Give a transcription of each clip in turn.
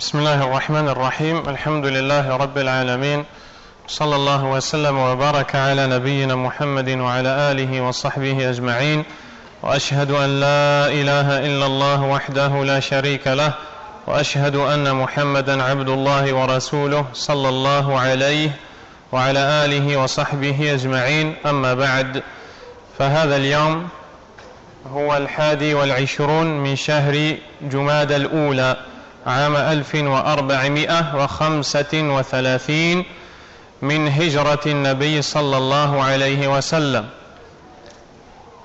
بسم الله الرحمن الرحيم الحمد لله رب العالمين صلى الله وسلم وبارك على نبينا محمد وعلى آله وصحبه أجمعين وأشهد أن لا إله إلا الله وحده لا شريك له وأشهد أن محمدا عبد الله ورسوله صلى الله عليه وعلى آله وصحبه أجمعين أما بعد فهذا اليوم هو 21 من شهر جمادى الأولى عام 1435 من هجرة النبي صلى الله عليه وسلم.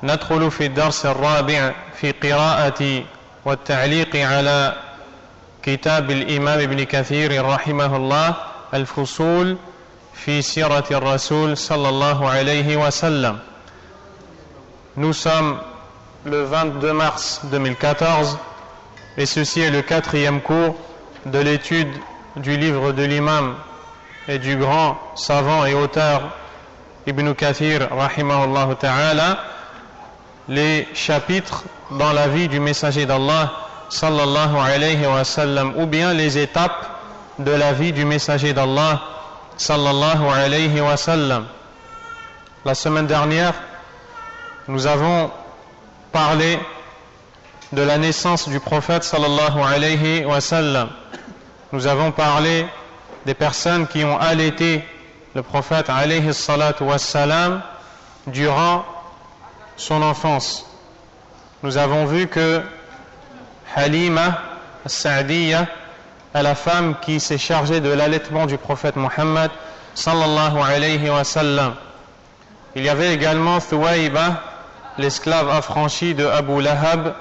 ندخل في الدرس الرابع في قراءة والتعليق على كتاب الإمام ابن كثير رحمه الله الفصول في سيرة الرسول صلى الله عليه وسلم. Nous sommes le 22 mars 2014 et ceci est le 4e cours de l'étude du livre de l'imam et du grand savant et auteur Ibn Kathir rahimahullah ta'ala, les chapitres dans la vie du messager d'Allah sallallahu alayhi wa sallam, ou bien les étapes de la vie du messager d'Allah sallallahu alayhi wa sallam. La semaine dernière, nous avons parlé de la naissance du prophète sallallahu alayhi wa sallam. Nous avons parlé des personnes qui ont allaité le prophète alayhi salatu wa sallam durant son enfance. Nous avons vu que Halima al-Sa'diyya est la femme qui s'est chargée de l'allaitement du prophète Muhammad sallallahu alayhi wa sallam. Il y avait également Thuwayba, l'esclave affranchi de Abu Lahab,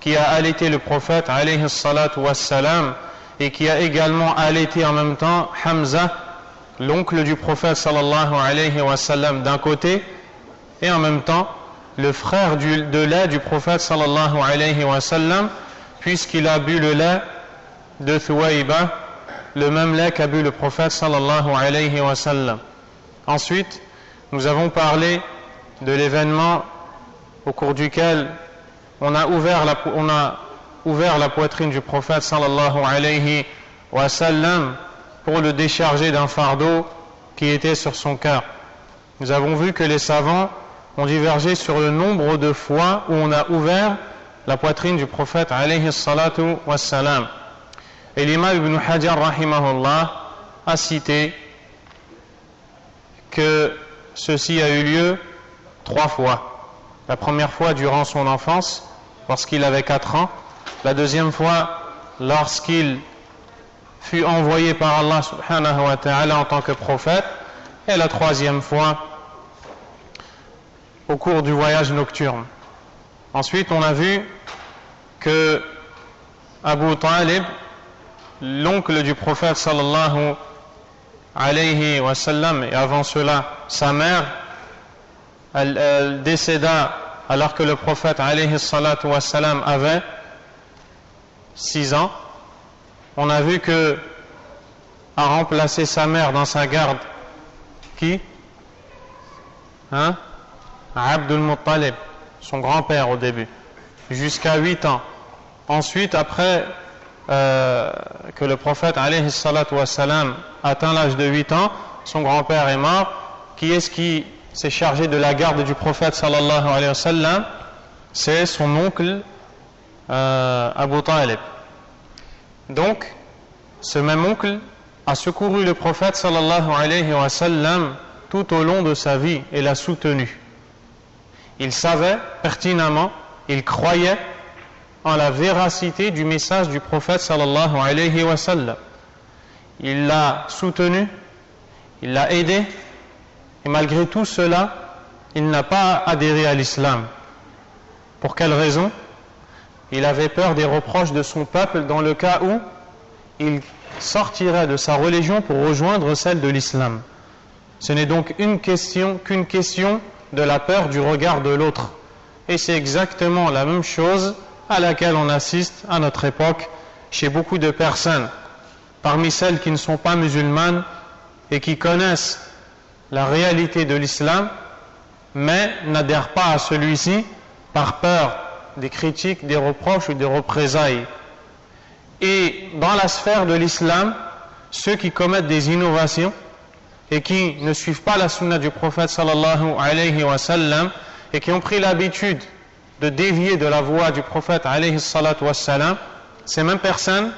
qui a allaité le prophète alayhi salatu wassalam et qui a également allaité en même temps Hamza, l'oncle du prophète sallallahu alayhi wa sallam d'un côté, et en même temps le frère de lait du prophète sallallahu alayhi wa sallam, puisqu'il a bu le lait de Thuwayba, le même lait qu'a bu le prophète sallallahu alayhi wa sallam. Ensuite, nous avons parlé de l'événement au cours duquel on a ouvert la poitrine du prophète sallallahu alayhi wa sallam pour le décharger d'un fardeau qui était sur son cœur. Nous avons vu que les savants ont divergé sur le nombre de fois où on a ouvert la poitrine du prophète alayhi salatu wa salam. Et l'imam Ibn Hajar rahimahullah a cité que ceci a eu lieu 3 fois. La première fois durant son enfance, lorsqu'il avait 4 ans. La deuxième fois, lorsqu'il fut envoyé par Allah subhanahu wa ta'ala en tant que prophète. Et la troisième fois, au cours du voyage nocturne. Ensuite, on a vu que Abu Talib, l'oncle du prophète sallallahu alayhi wa sallam, et avant cela, sa mère, elle décéda alors que le prophète alayhi salatu wa salam avait 6 ans. On a vu que a remplacé sa mère dans sa garde qui Abdul Muttalib, son grand-père au début, jusqu'à 8 ans. Ensuite, après que le prophète alayhi salatu wa salam atteint l'âge de 8 ans, son grand-père est mort. Qui est-ce qui s'est chargé de la garde du prophète sallallahu alayhi wa sallam? C'est son oncle Abu Talib. Donc, ce même oncle a secouru le prophète sallallahu alayhi wa sallam tout au long de sa vie et l'a soutenu. Il savait pertinemment, il croyait en la véracité du message du prophète sallallahu alayhi wa sallam. Il l'a soutenu, il l'a aidé, et malgré tout cela, il n'a pas adhéré à l'islam. Pour quelle raison? Il avait peur des reproches de son peuple dans le cas où il sortirait de sa religion pour rejoindre celle de l'islam. Ce n'est donc qu'une question de la peur du regard de l'autre. Et c'est exactement la même chose à laquelle on assiste à notre époque chez beaucoup de personnes, parmi celles qui ne sont pas musulmanes et qui connaissent la réalité de l'islam, mais n'adhèrent pas à celui-ci par peur des critiques, des reproches ou des représailles. Et dans la sphère de l'islam, ceux qui commettent des innovations et qui ne suivent pas la sunna du prophète sallallahu alayhi wa sallam et qui ont pris l'habitude de dévier de la voie du prophète alayhi salatu wa sallam, ces mêmes personnes,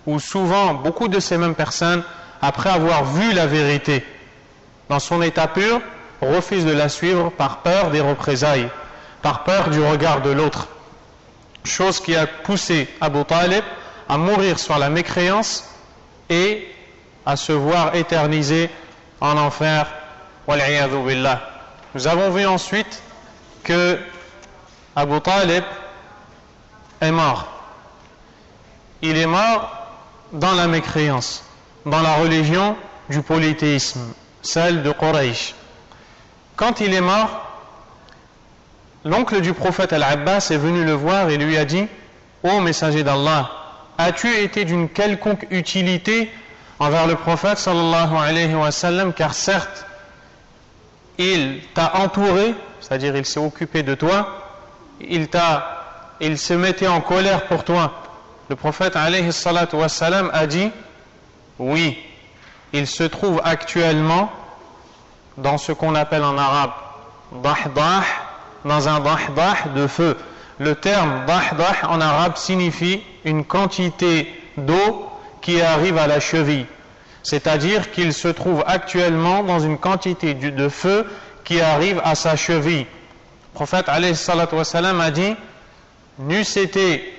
ou souvent beaucoup de ces mêmes personnes, après avoir vu la vérité dans son état pur, refusent de la suivre par peur des représailles, par peur du regard de l'autre. Chose qui a poussé Abu Talib à mourir sur la mécréance et à se voir éternisé en enfer. Wal'iyadhu billah. Nous avons vu ensuite que Abu Talib est mort. Il est mort dans la mécréance, dans la religion du polythéisme, celle de Quraysh. Quand il est mort, l'oncle du prophète Al-Abbas est venu le voir et lui a dit: ô messager d'Allah, as-tu été d'une quelconque utilité envers le prophète sallallahu alayhi wa sallam, car certes il t'a entouré, c'est-à-dire il s'est occupé de toi, il se mettait en colère pour toi. Le prophète alayhi salatu wa sallam a dit: oui, il se trouve actuellement dans ce qu'on appelle en arabe dahdah, dans un dahdah de feu. Le terme dahdah en arabe signifie une quantité d'eau qui arrive à la cheville, c'est-à-dire qu'il se trouve actuellement dans une quantité de feu qui arrive à sa cheville. Le prophète alayhi salatu wa sallam a dit: n'eût été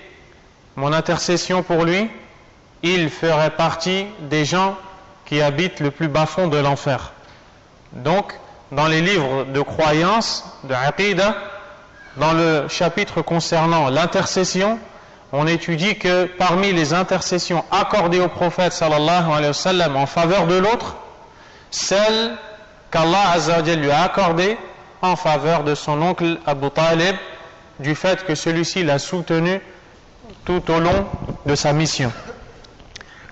mon intercession pour lui, il ferait partie des gens qui habitent le plus bas fond de l'enfer. Donc, dans les livres de croyance, de Aqidah, dans le chapitre concernant l'intercession, on étudie que parmi les intercessions accordées au prophète sallallahu alayhi wa sallam en faveur de l'autre, celle qu'Allah azza wa jalla lui a accordée en faveur de son oncle Abu Talib, du fait que celui-ci l'a soutenu tout au long de sa mission.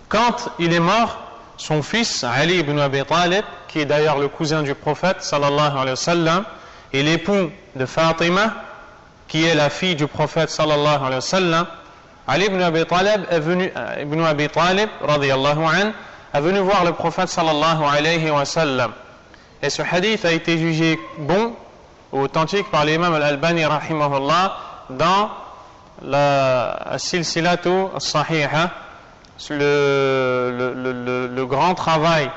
Quand il est mort, son fils Ali ibn Abi Talib, qui est d'ailleurs le cousin du prophète sallallahu alayhi wa sallam, et l'époux de Fatima, qui est la fille du prophète sallallahu alayhi wa sallam, Ali ibn Abi Talib est venu, radiyallahu anhu, est venu voir le prophète sallallahu alayhi wa sallam. Et ce hadith a été jugé bon ou authentique par l'imam al-Albani rahimahullah dans la silsilatu as-sahiha, le grand travail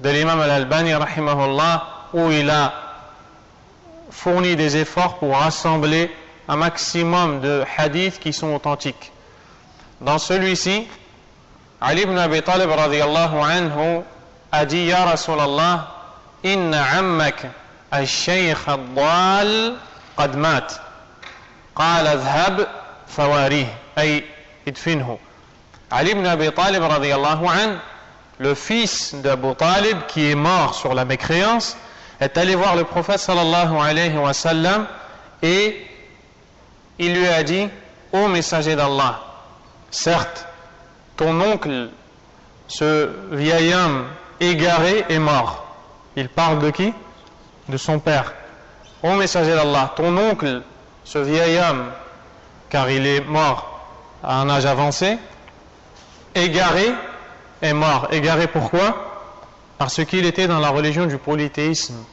de l'imam al-Albani rahimahullah, où il a fourni des efforts pour rassembler un maximum de hadiths qui sont authentiques. Dans celui-ci, Ali ibn Abi Talib radiyallahu anhu a dit: Ya Rasulallah, inna ammak al-shaykh al-dal qad mat, qala adhhab fawarih, ay idfinhu. Ali ibn Abi Talib radiyallahu anhu, le fils d'Abu Talib qui est mort sur la mécréance, est allé voir le prophète sallallahu alayhi wa sallam et il lui a dit: ô messager d'Allah, certes ton oncle, ce vieil homme égaré, est mort. Il parle de qui? De son père. Ô messager d'Allah, ton oncle, ce vieil homme, car il est mort à un âge avancé, égaré, est mort. Égaré pourquoi? Parce qu'il était dans la religion du polythéisme.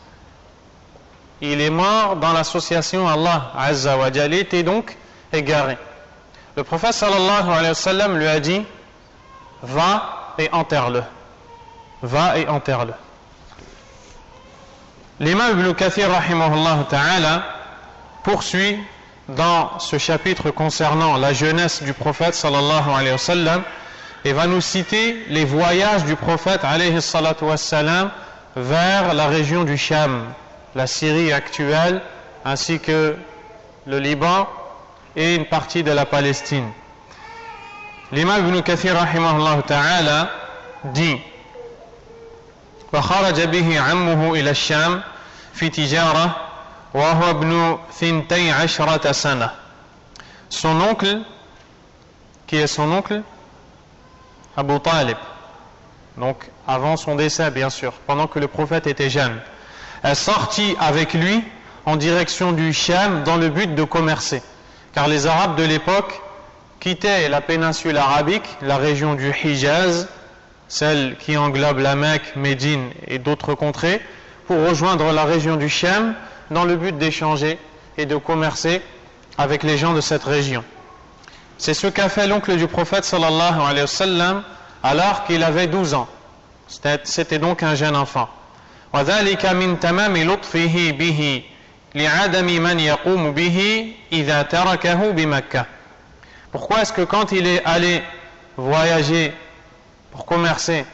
Il est mort dans l'association Allah Azza wa Jalla, était donc égaré. Le prophète sallallahu alayhi wa sallam lui a dit: va et enterre-le. Va et enterre-le. L'imam Ibn Kathir rahimahullah ta'ala poursuit dans ce chapitre concernant la jeunesse du prophète sallallahu alayhi wa sallam et va nous citer les voyages du prophète alayhi salatu wa sallam vers la région du Sham, la Syrie actuelle, ainsi que le Liban et une partie de la Palestine. L'imam Ibn Kathir rahimahullah ta'ala dit: وخرج به عمه إلى الشام في تجارة وهو ابن 12 سنة. Son oncle, qui est son oncle? Abu Talib, donc avant son décès bien sûr, pendant que le prophète était jeune, est sorti avec lui en direction du Sham dans le but de commercer, car les Arabes de l'époque quittait la péninsule arabique, la région du Hijaz, celle qui englobe la Mecque, Médine et d'autres contrées, pour rejoindre la région du Cham dans le but d'échanger et de commercer avec les gens de cette région. C'est ce qu'a fait l'oncle du prophète sallallahu alayhi wa sallam alors qu'il avait 12 ans. C'était donc un jeune enfant. وَذَلِكَ مِنْ تَمَامِ لُطْفِهِ بِهِ لِعَدَمِ مَنْ يَقُومُ بِهِ إِذَا تَرَكَهُ بِمَكَّةِ. Pourquoi est-ce que quand il est allé voyager pour commercer,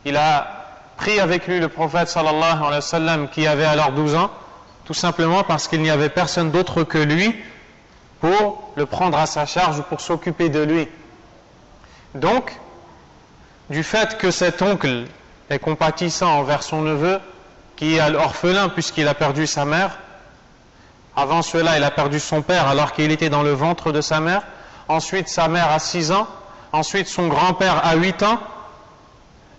il a pris avec lui le prophète sallallahu alayhi wa sallam qui avait alors 12 ans? Tout simplement parce qu'il n'y avait personne d'autre que lui pour le prendre à sa charge ou pour s'occuper de lui. Donc, du fait que cet oncle est compatissant envers son neveu, qui est orphelin puisqu'il a perdu sa mère, avant cela il a perdu son père alors qu'il était dans le ventre de sa mère, ensuite sa mère à 6 ans, ensuite son grand-père à 8 ans,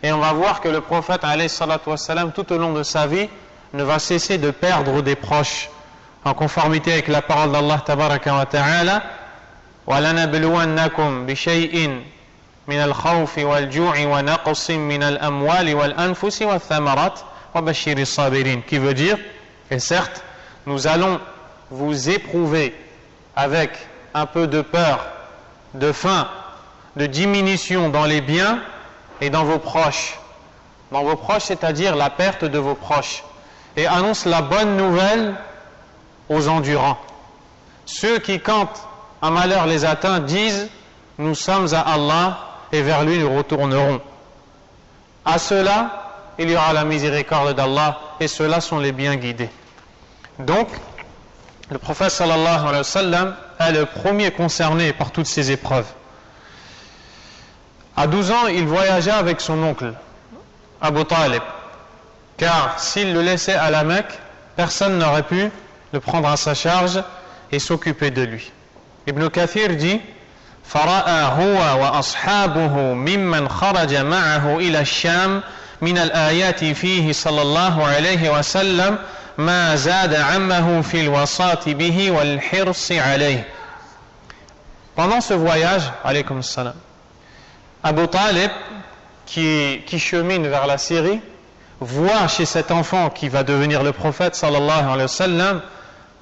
et on va voir que le prophète alayhi salatu wassalam, tout au long de sa vie, ne va cesser de perdre des proches, en conformité avec la parole d'Allah tabaraka wa ta'ala, وَلَنَبْلُوَنَّكُمْ بِشَيْءٍ مِنَ الْخَوْفِ وَالْجُوعِ وَنَقْصٍ مِنَ الْأَمْوَالِ وَالْأَنفُسِ وَالثَّمَرَاتِ وَبَشِّرِ الصَّابِرِينَ, qui veut dire, et certes, nous allons vous éprouver avec un peu de peur, de faim, de diminution dans les biens et dans vos proches. Dans vos proches, c'est-à-dire la perte de vos proches. Et annonce la bonne nouvelle aux endurants. Ceux qui, quand un malheur les atteint, disent « Nous sommes à Allah et vers lui nous retournerons ». À ceux-là, il y aura la miséricorde d'Allah et ceux-là sont les bien guidés. Donc, le prophète sallallahu alayhi wa sallam est le premier concerné par toutes ces épreuves. À 12 ans, il voyagea avec son oncle, Abu Talib, car s'il le laissait à la Mecque, personne n'aurait pu le prendre à sa charge et s'occuper de lui. Ibn Kathir dit فَرَأَى هُوَ وَأَصْحَابُهُ مِمَّنْ خَرَجَ مَعَهُ إِلَى الشَّامِ مِنَ الْآيَاتِ فِيهِ صلى الله عليه وسلم ما زاد عمه في الوصاة به والحرص عليه. Pendant ce voyage, alaykum salam, Abu Talib, qui chemine vers la Syrie, voit chez cet enfant qui va devenir le prophète sallallahu alayhi wa sallam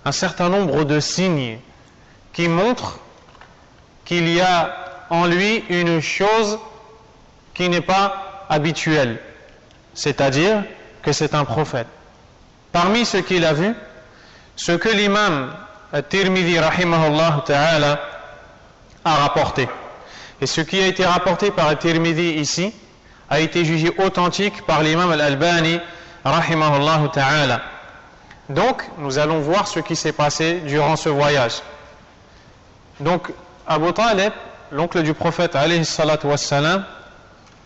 un certain nombre de signes qui montrent qu'il y a en lui une chose qui n'est pas habituelle, c'est-à-dire que c'est un prophète. Parmi ce qu'il a vu, ce que l'imam At-Tirmidhi rahimahullah ta'ala a rapporté. Et ce qui a été rapporté par At-Tirmidhi ici a été jugé authentique par l'imam Al-Albani rahimahullah ta'ala. Donc, nous allons voir ce qui s'est passé durant ce voyage. Donc, Abu Talib, l'oncle du prophète alayhi salatu wassalam,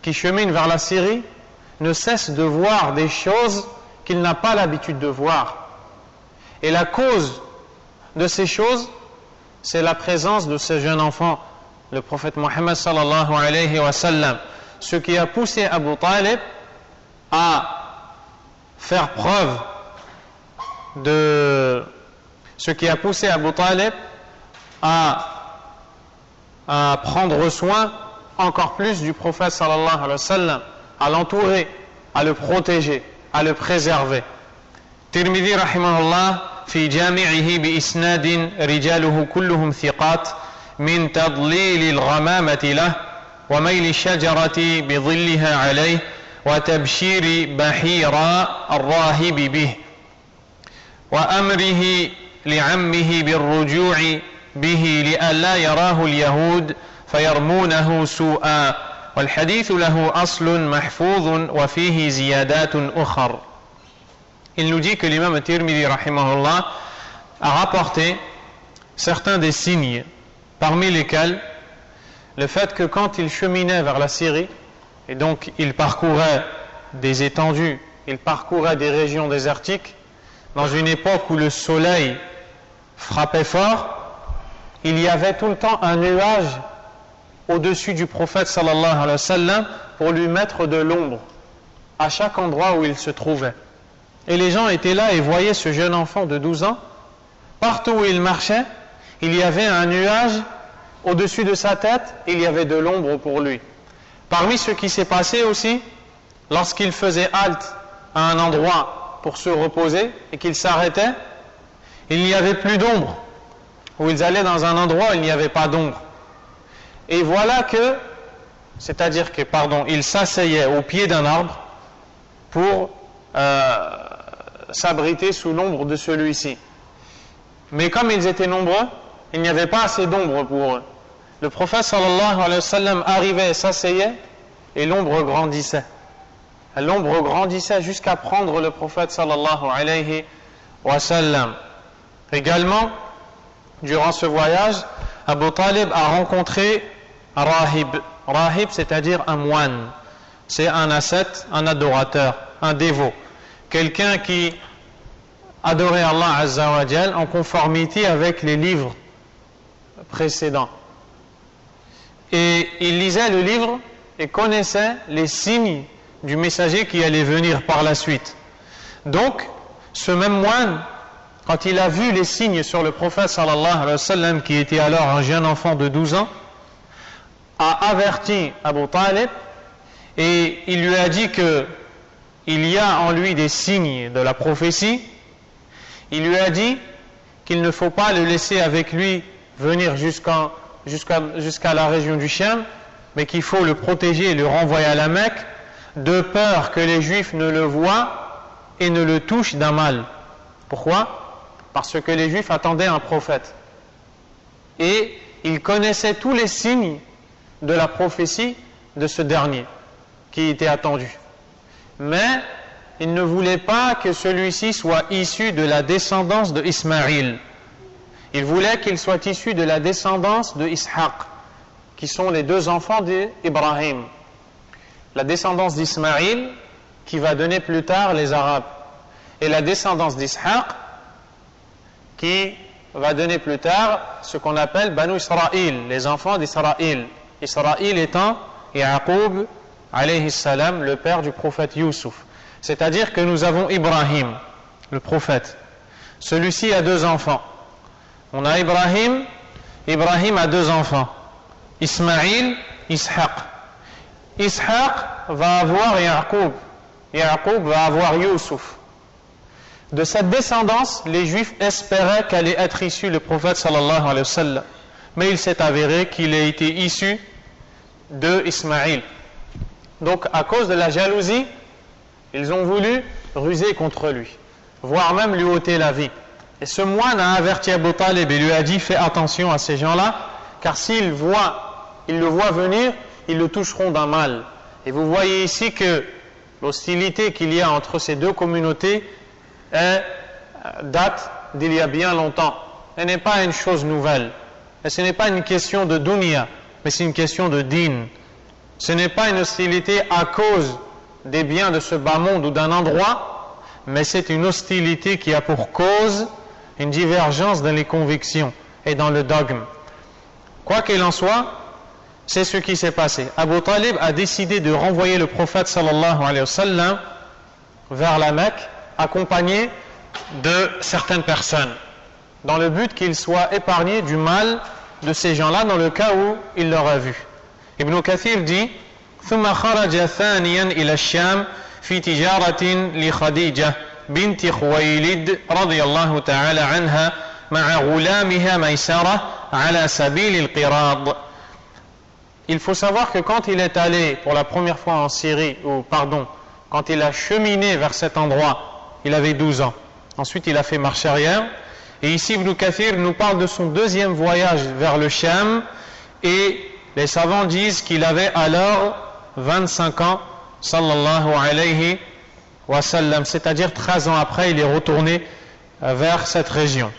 qui chemine vers la Syrie, ne cesse de voir des choses qu'il n'a pas l'habitude de voir. Et la cause de ces choses, c'est la présence de ce jeune enfant, le prophète Mohammed sallallahu alayhi wa sallam. Ce qui a poussé Abu Talib à faire preuve de... Ce qui a poussé Abu Talib à prendre soin encore plus du prophète sallallahu alayhi wa sallam, à l'entourer, à le protéger, à le préserver. Tirmidhi rahimahullah في جامعه بإسناد رجاله كلهم ثقات من تضليل الغمامة له وميل الشجرة بظلها عليه وتبشير بحيرا الراهب به وأمره لعمه بالرجوع به لئلا يراه اليهود فيرمونه سوءا والحديث له أصل محفوظ وفيه زيادات أخر. Il nous dit que l'imam Tirmidhi rahimahullah a rapporté certains des signes, parmi lesquels le fait que quand il cheminait vers la Syrie, et donc il parcourait des étendues, il parcourait des régions désertiques, dans une époque où le soleil frappait fort, il y avait tout le temps un nuage au-dessus du prophète sallallahu alayhi wa sallam pour lui mettre de l'ombre à chaque endroit où il se trouvait. Et les gens étaient là et voyaient ce jeune enfant de 12 ans. Partout où il marchait, il y avait un nuage au-dessus de sa tête, il y avait de l'ombre pour lui. Parmi ce qui s'est passé aussi, lorsqu'il faisait halte à un endroit pour se reposer et qu'il s'arrêtait, il n'y avait plus d'ombre. Ou ils allaient dans un endroit où il n'y avait pas d'ombre. Et voilà que, c'est-à-dire que, il s'asseyait au pied d'un arbre pour s'abriter sous l'ombre de celui-ci. Mais comme ils étaient nombreux, il n'y avait pas assez d'ombre pour eux. Le prophète sallallahu alayhi wa sallam arrivait et s'asseyait et l'ombre grandissait. L'ombre grandissait jusqu'à prendre le prophète sallallahu alayhi wa sallam. Également, durant ce voyage, Abu Talib a rencontré Rahib. Rahib, c'est-à-dire un moine. C'est un ascète, un adorateur, un dévot. Quelqu'un qui adorait Allah Azza wa Jal en conformité avec les livres précédents. Et il lisait le livre et connaissait les signes du messager qui allait venir par la suite. Donc, ce même moine, quand il a vu les signes sur le prophète sallallahu alayhi wa sallam, qui était alors un jeune enfant de 12 ans, a averti Abu Talib et il lui a dit que il y a en lui des signes de la prophétie. Il lui a dit qu'il ne faut pas le laisser avec lui venir jusqu'à la région du Cham, mais qu'il faut le protéger et le renvoyer à la Mecque, de peur que les Juifs ne le voient et ne le touchent d'un mal. Pourquoi? Parce que les Juifs attendaient un prophète. Et ils connaissaient tous les signes de la prophétie de ce dernier, qui était attendu. Mais ils ne voulaient pas que celui-ci soit issu de la descendance de Ismaïl. Ils voulaient qu'il soit issu de la descendance de Ishaq, qui sont les deux enfants d'Ibrahim. La descendance d'Ismaïl, qui va donner plus tard les Arabes. Et la descendance d'Ishaq, qui va donner plus tard ce qu'on appelle Banu Israël, les enfants d'Israël. Israël étant Yaqub, alayhi salam, le père du prophète Youssouf. C'est-à-dire que nous avons Ibrahim, le prophète. Celui-ci a deux enfants. On a Ibrahim, Ibrahim a deux enfants. Ismaïl, Ishaq. Ishaq va avoir Yaqub. Yaqub va avoir Youssouf. De cette descendance, les Juifs espéraient qu'allait être issu le prophète sallallahu alayhi wa sallam. Mais il s'est avéré qu'il a été issu de Ismaïl. Donc, à cause de la jalousie, ils ont voulu ruser contre lui, voire même lui ôter la vie. Et ce moine a averti Abu Talib et lui a dit: fais attention à ces gens-là, car s'ils le voient venir, ils le toucheront d'un mal. Et vous voyez ici que l'hostilité qu'il y a entre ces deux communautés date d'il y a bien longtemps. Elle n'est pas une chose nouvelle. Et ce n'est pas une question de dunya, mais c'est une question de din. Ce n'est pas une hostilité à cause des biens de ce bas monde ou d'un endroit, mais c'est une hostilité qui a pour cause une divergence dans les convictions et dans le dogme. Quoi qu'il en soit, c'est ce qui s'est passé. Abu Talib a décidé de renvoyer le prophète sallallahu alayhi wa sallam vers la Mecque, accompagné de certaines personnes, dans le but qu'il soit épargné du mal de ces gens-là dans le cas où il l'aurait vu. Ibn Kathir dit: ثم خرج ثانيا إلى الشام في تجارة لخديجة بنت خويلد رضي الله تعالى عنها مع غلامها ميسرة على سبيل القراض. Il faut savoir que quand il est allé pour la première fois en Syrie, quand il a cheminé vers cet endroit, il avait 12 ans. Ensuite, il a fait marche arrière. Et ici, Ibn Kathir nous parle de son deuxième voyage vers le Cham. Et les savants disent qu'il avait alors 25 ans, sallallahu alayhi wa sallam. C'est-à-dire 13 ans après, il est retourné vers cette région.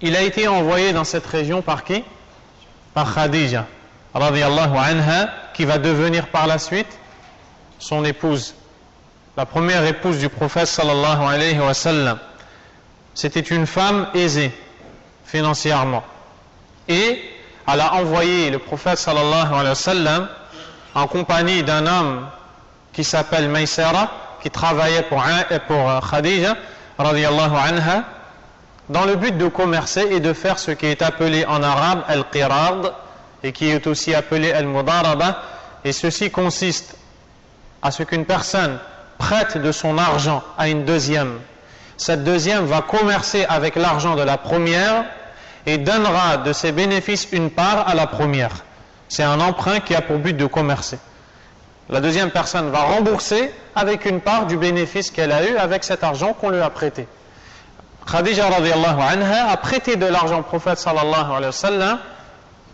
Il a été envoyé dans cette région par qui? Par Khadija, radiyallahu anha, qui va devenir par la suite son épouse, la première épouse du prophète sallallahu alayhi wa sallam. C'était une femme aisée financièrement, et elle a envoyé le prophète sallallahu alayhi wa sallam en compagnie d'un homme qui s'appelle Maysara, qui travaillait pour Khadija radiyallahu anha, dans le but de commercer et de faire ce qui est appelé en arabe al-qirad et qui est aussi appelé al-mudaraba, et ceci consiste à ce qu'une personne prête de son argent à une deuxième. Cette deuxième va commercer avec l'argent de la première et donnera de ses bénéfices une part à la première. C'est un emprunt qui a pour but de commercer. La deuxième personne va rembourser avec une part du bénéfice qu'elle a eu avec cet argent qu'on lui a prêté. Khadija radiyallahu anha a prêté de l'argent au prophète sallallahu alayhi wa sallam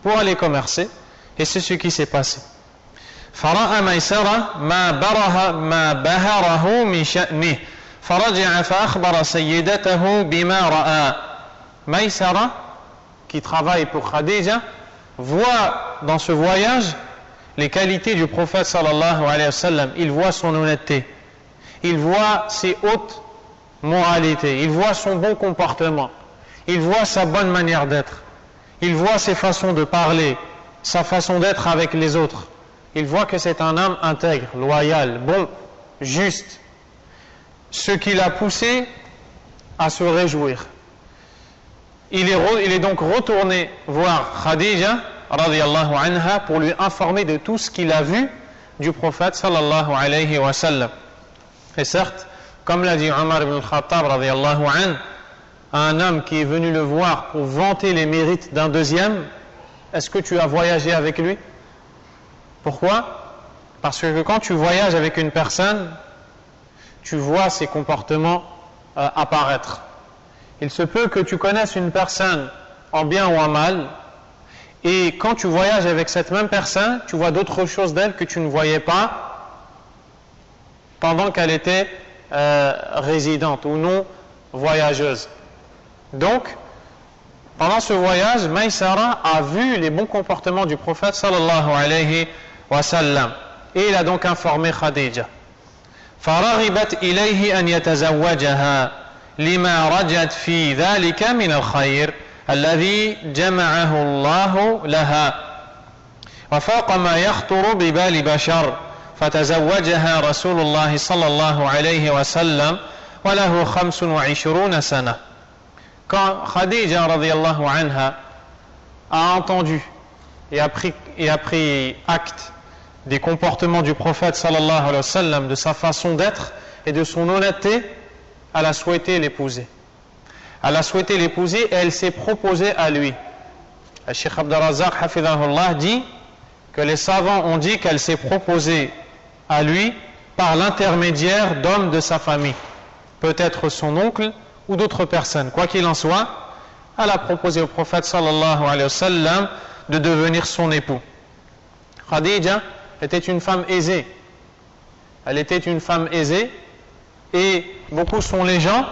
pour aller commercer, et c'est ce qui s'est passé. فرأى ميسرة ما بهره من شأنه فرجع فأخبر سيدته بما رأى. Maïsara, qui travaille pour Khadija, voit dans ce voyage les qualités du prophète sallallahu alayhi wa sallam. Il voit son honnêteté, il voit ses hautes moralités, il voit son bon comportement, il voit sa bonne manière d'être, il voit ses façons de parler, sa façon d'être avec les autres. Il voit que c'est un homme intègre, loyal, bon, juste. Ce qui l'a poussé à se réjouir. Il est donc retourné voir Khadija radiyallahu anha pour lui informer de tout ce qu'il a vu du prophète sallallahu alayhi wa sallam. Et certes, comme l'a dit Omar ibn al-Khattab radiyallahu anhu, un homme qui est venu le voir pour vanter les mérites d'un deuxième, est-ce que tu as voyagé avec lui? Pourquoi? Parce que quand tu voyages avec une personne, tu vois ses comportements apparaître. Il se peut que tu connaisses une personne en bien ou en mal, et quand tu voyages avec cette même personne, tu vois d'autres choses d'elle que tu ne voyais pas pendant qu'elle était résidente ou non voyageuse. Donc, pendant ce voyage, Maïsara a vu les bons comportements du prophète sallallahu alayhi wa sallam, et il a donc informé Khadija. فرغبت إليه أن يتزوجها لما رجت في ذلك من الخير الذي جمعه الله لها وفاق ما يخطر ببال بشر فتزوجها رسول الله صلى الله عليه وسلم وله 25 سنة. Quand Khadija radiyallahu anha a entendu et a pris acte des comportements du prophète sallallahu alayhi wa sallam, de sa façon d'être et de son honnêteté, elle a souhaité l'épouser. Elle a souhaité l'épouser et elle s'est proposée à lui. Le Cheikh Abd al-Razzaq hafidhahullah dit que les savants ont dit qu'elle s'est proposée à lui par l'intermédiaire d'hommes de sa famille, peut-être son oncle ou d'autres personnes. Quoi qu'il en soit, elle a proposé au prophète sallallahu alayhi wa sallam de devenir son époux. Khadija était une femme aisée. Elle était une femme aisée, et beaucoup sont les gens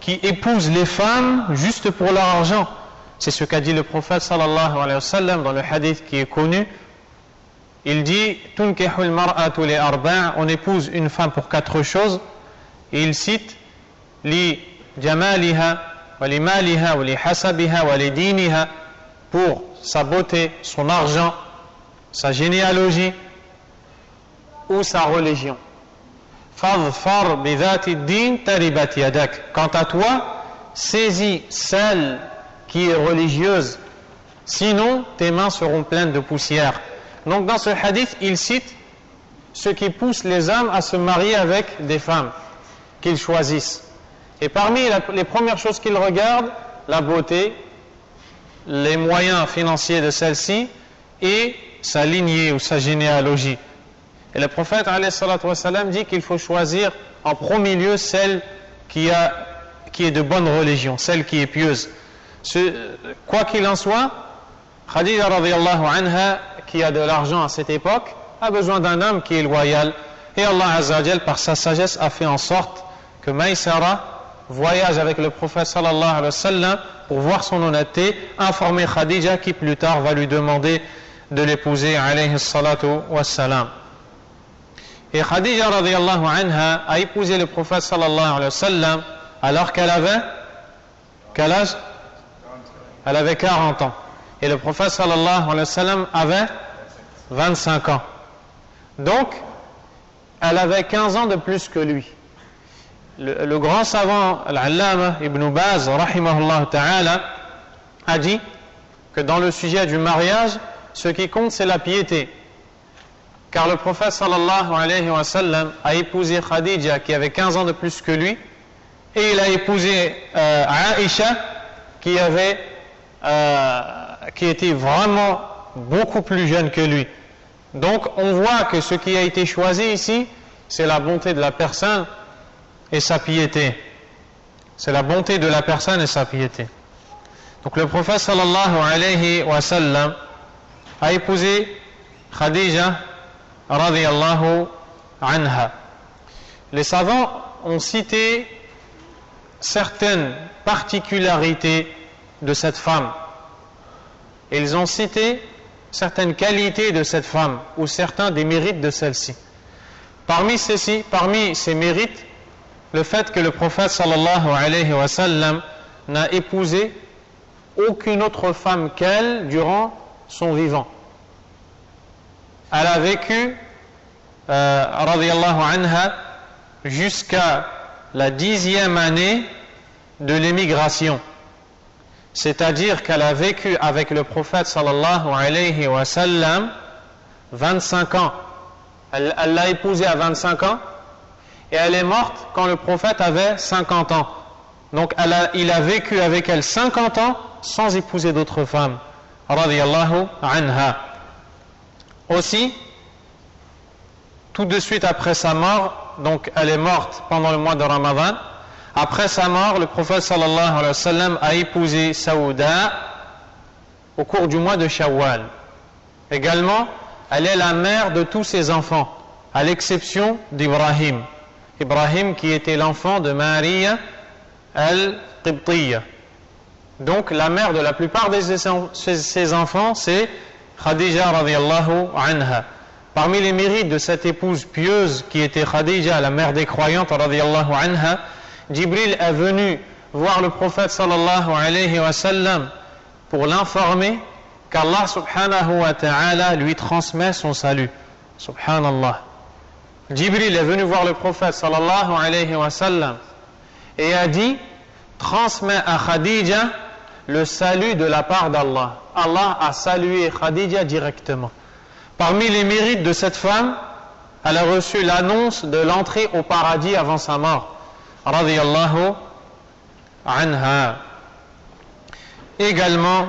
qui épousent les femmes juste pour leur argent. C'est ce qu'a dit le prophète sallallahu alayhi wa sallam dans le hadith qui est connu. Il dit tunkihul mar'atu li arba', on épouse une femme pour 4 choses, et il cite li jamaliha wa li maliha wa li hasabiha wa li diniha, pour sa beauté, son argent, sa généalogie ou sa religion. Fadfar bidhati din taribat yadak. Quant à toi, saisis celle qui est religieuse, sinon tes mains seront pleines de poussière. Donc dans ce hadith, il cite ce qui pousse les hommes à se marier avec des femmes qu'ils choisissent. Et parmi les premières choses qu'ils regardent, la beauté, les moyens financiers de celle-ci et sa lignée ou sa généalogie. Et le prophète alayhi salatu wa sallam dit qu'il faut choisir en premier lieu celle qui est de bonne religion, celle qui est pieuse. Quoi qu'il en soit, Khadija radiyallahu anha, qui a de l'argent à cette époque, a besoin d'un homme qui est loyal, et Allah azza wa jal, par sa sagesse, a fait en sorte que Maïsara voyage avec le prophète sallallahu alayhi wa sallam pour voir son honnêteté, informer Khadija qui plus tard va lui demander de l'épouser alayhi salatu wa salam. Et Khadija radiyallahu anha a épousé le prophète sallallahu alayhi wa sallam alors qu'elle avait quel âge? Elle avait 40 ans. Et le prophète sallallahu alayhi wa sallam avait 25 ans. Donc, elle avait 15 ans de plus que lui. le grand savant Al-Allama Ibn Baz rahimahullah ta'ala a dit que dans le sujet du mariage, ce qui compte c'est la piété. Car le prophète sallallahu alayhi wa sallam a épousé Khadija qui avait 15 ans de plus que lui, et il a épousé Aïcha qui était vraiment beaucoup plus jeune que lui. Donc on voit que ce qui a été choisi ici, c'est la bonté de la personne et sa piété. C'est la bonté de la personne et sa piété. Donc le prophète sallallahu alayhi wa sallam a épousé Khadija radiyallahu anha. Les savants ont cité certaines particularités de cette femme. Ils ont cité certaines qualités de cette femme ou certains des mérites de celle-ci. Parmi ces mérites, le fait que le prophète sallallahu alayhi wa sallam n'a épousé aucune autre femme qu'elle durant son vivant. Elle a vécu radiyallahu anha jusqu'à la 10e année de l'émigration, c'est-à-dire qu'elle a vécu avec le prophète sallallahu alayhi wa sallam 25 ans. Elle l'a épousé à 25 ans et elle est morte quand le prophète avait 50 ans. Donc il a vécu avec elle 50 ans sans épouser d'autres femmes radiyallahu anha. Aussi, tout de suite après sa mort, donc elle est morte pendant le mois de Ramadan. Après sa mort, le prophète sallallahu alayhi wa sallam a épousé Saouda au cours du mois de Shawwal. Également, elle est la mère de tous ses enfants, à l'exception d'Ibrahim. Ibrahim qui était l'enfant de Maria al-Qibtiyya. Donc la mère de la plupart de ses enfants, c'est Khadija radiyallahu anha. Parmi les mérites de cette épouse pieuse qui était Khadija, la mère des croyantes radiyallahu anha, Jibril est venu voir le prophète sallallahu alayhi wa sallam pour l'informer qu'Allah subhanahu wa ta'ala lui transmet son salut. Subhanallah. Jibril est venu voir le prophète sallallahu alayhi wa sallam et a dit: transmets à Khadija le salut de la part d'Allah. Allah a salué Khadija directement. Parmi les mérites de cette femme, elle a reçu l'annonce de l'entrée au paradis avant sa mort. Radiyallahu anha. Également,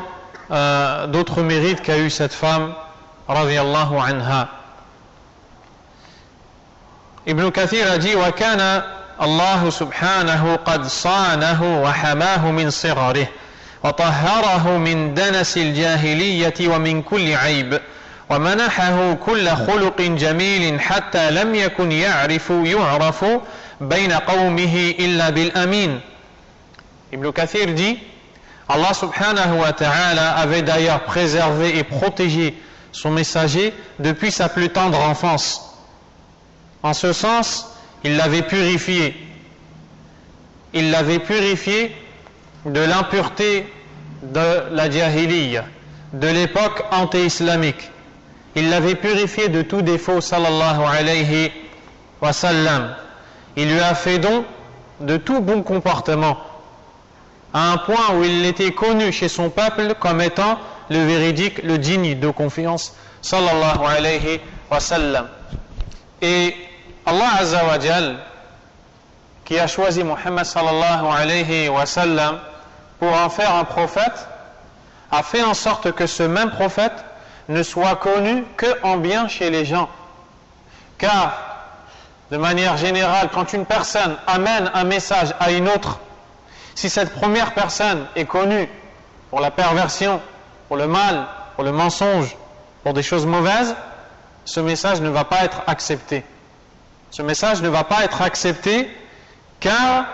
d'autres mérites qu'a eu cette femme, radiyallahu anha. Ibn Kathir a dit: wa kana Allah subhanahu qad sanahu wa hamahu min sirarih wa tahharahu min danas al-jahiliyyah wa min kulli aib wa manahahu kull khuluqin jamil hatta lam yakun yu'rafu bayna qawmihi illa bil amin. Ibn Kathir dit: Allah subhanahu wa ta'ala avait d'ailleurs préservé et protégé son messager depuis sa plus tendre enfance. En ce sens, il l'avait purifié. Il l'avait purifié de l'impureté de la jahiliya, de l'époque anté-islamique. Il l'avait purifié de tout défaut, sallallahu alayhi wa sallam. Il lui a fait don de tout bon comportement, à un point où il était connu chez son peuple comme étant le véridique, le digne de confiance, sallallahu alayhi wa sallam. Et Allah Azza wa Jal, qui a choisi Muhammad sallallahu alayhi wa sallam pour en faire un prophète, a fait en sorte que ce même prophète ne soit connu que en bien chez les gens. Car, de manière générale, quand une personne amène un message à une autre, si cette première personne est connue pour la perversion, pour le mal, pour le mensonge, pour des choses mauvaises, ce message ne va pas être accepté. Ce message ne va pas être accepté car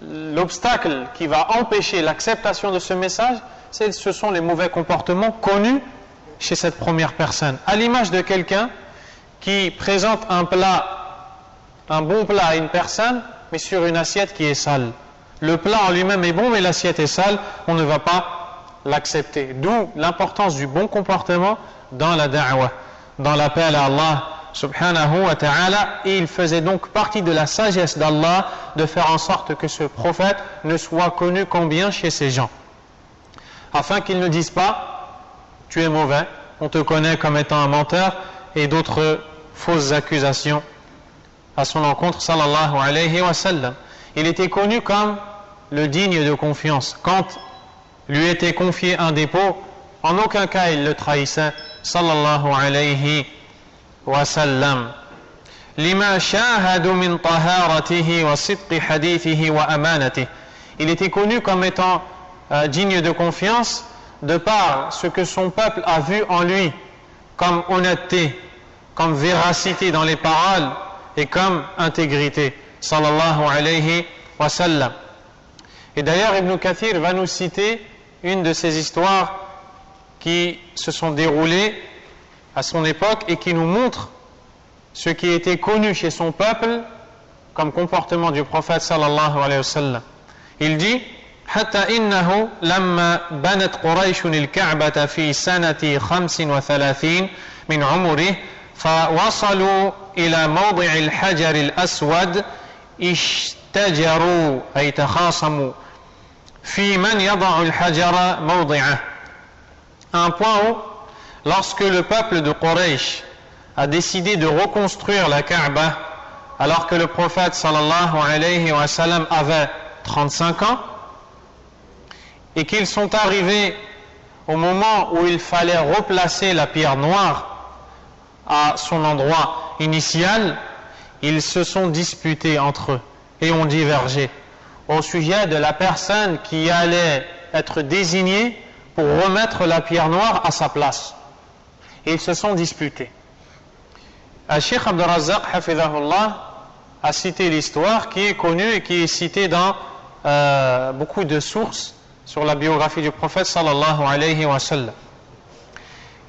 l'obstacle qui va empêcher l'acceptation de ce message, ce sont les mauvais comportements connus chez cette première personne. À l'image de quelqu'un qui présente un bon plat à une personne, mais sur une assiette qui est sale. Le plat en lui-même est bon, mais l'assiette est sale, on ne va pas l'accepter. D'où l'importance du bon comportement dans la da'wah, dans l'appel à Allah subhanahu wa ta'ala, et il faisait donc partie de la sagesse d'Allah de faire en sorte que ce prophète ne soit connu qu'en bien chez ces gens, afin qu'ils ne disent pas tu es mauvais, on te connaît comme étant un menteur, et d'autres fausses accusations à son encontre, sallallahu alayhi wa sallam. Il était connu comme le digne de confiance. Quand lui était confié un dépôt, en aucun cas il le trahissait, sallallahu alayhi wa sallam. Lima shahadu min taharatihi wa sidqi hadithihi wa amanatihi. Il était connu comme étant digne de confiance de par ce que son peuple a vu en lui comme honnêteté, comme véracité dans les paroles et comme intégrité, sallallahu alayhi wa sallam. Et d'ailleurs, Ibn Kathir va nous citer une de ces histoires qui se sont déroulées à son époque et qui nous montre ce qui était connu chez son peuple comme comportement du prophète sallallahu alayhi wa sallam. Il dit حتى إنه لما بنت قريش الكعبة في سنة 35 من عمره فوصلوا إلى موضع الحجر الأسود اشتجروا أي تخاصموا في من يضع الحجر موضعه. À un point où, lorsque le peuple de Quraysh a décidé de reconstruire la Kaaba, alors que le prophète sallallahu alayhi wa sallam avait 35 ans, et qu'ils sont arrivés au moment où il fallait replacer la pierre noire à son endroit initial, ils se sont disputés entre eux et ont divergé au sujet de la personne qui allait être désignée pour remettre la pierre noire à sa place. Et ils se sont disputés. Cheikh Abd al-Razzaq hafidhahullah a cité l'histoire qui est connue et qui est citée dans beaucoup de sources sur la biographie du prophète sallallahu alayhi wa sallam.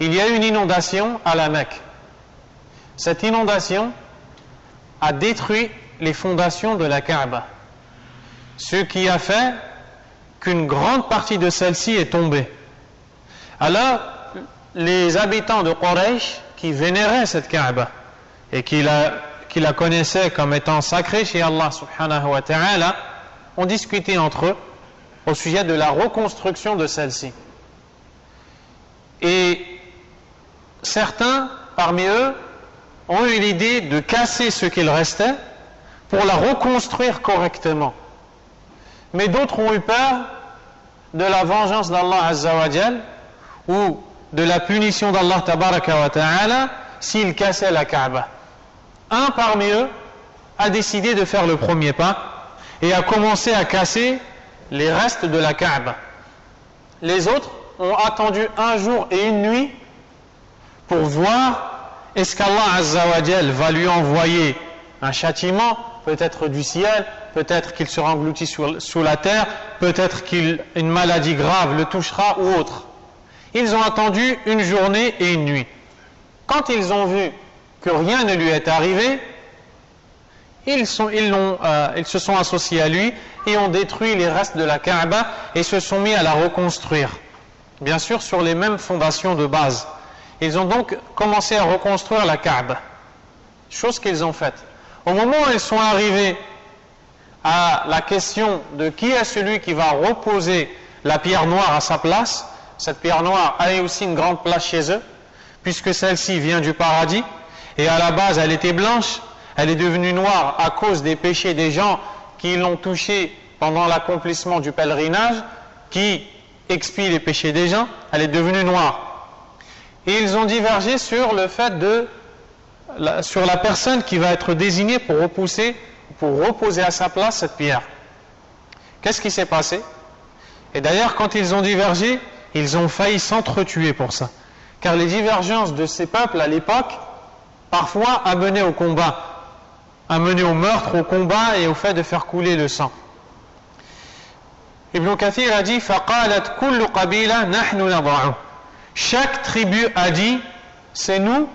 Il y a eu une inondation à la Mecque. Cette inondation a détruit les fondations de la Kaaba, ce qui a fait qu'une grande partie de celle-ci est tombée. Alors, les habitants de Quraysh qui vénéraient cette Kaaba et qui la connaissaient comme étant sacrée chez Allah subhanahu wa ta'ala ont discuté entre eux au sujet de la reconstruction de celle-ci. Et certains parmi eux ont eu l'idée de casser ce qu'il restait pour la reconstruire correctement. Mais d'autres ont eu peur de la vengeance d'Allah Azza wa Jal ou de la punition d'Allah Tabaraka wa Ta'ala s'ils cassaient la Kaaba. Un parmi eux a décidé de faire le premier pas et a commencé à casser les restes de la Kaaba. Les autres ont attendu un jour et une nuit pour voir est-ce qu'Allah Azza wa Jal va lui envoyer un châtiment, peut-être du ciel, peut-être qu'il sera englouti sous la terre, peut-être qu'une maladie grave le touchera ou autre. Ils ont attendu une journée et une nuit. Quand ils ont vu que rien ne lui est arrivé, ils se sont associés à lui et ont détruit les restes de la Kaaba et se sont mis à la reconstruire, bien sûr sur les mêmes fondations de base. Ils ont donc commencé à reconstruire la Kaaba, chose qu'ils ont faite. Au moment où ils sont arrivés à la question de qui est celui qui va reposer la pierre noire à sa place, cette pierre noire avait aussi une grande place chez eux, puisque celle-ci vient du paradis, et à la base elle était blanche, elle est devenue noire à cause des péchés des gens qui l'ont touchée pendant l'accomplissement du pèlerinage, qui expie les péchés des gens, elle est devenue noire. Et ils ont divergé sur le fait sur la personne qui va être désignée pour reposer à sa place cette pierre. Qu'est-ce qui s'est passé? Et d'ailleurs, quand ils ont divergé, ils ont failli s'entretuer pour ça. Car les divergences de ces peuples à l'époque, parfois amenaient au combat, amenaient au meurtre, au combat et au fait de faire couler le sang. Ibn Kathir a dit فَقَالَتْ كُلُّ قَبِيلَةٍ نَحْنُ نَضَعُ. Chaque tribu a dit c'est nous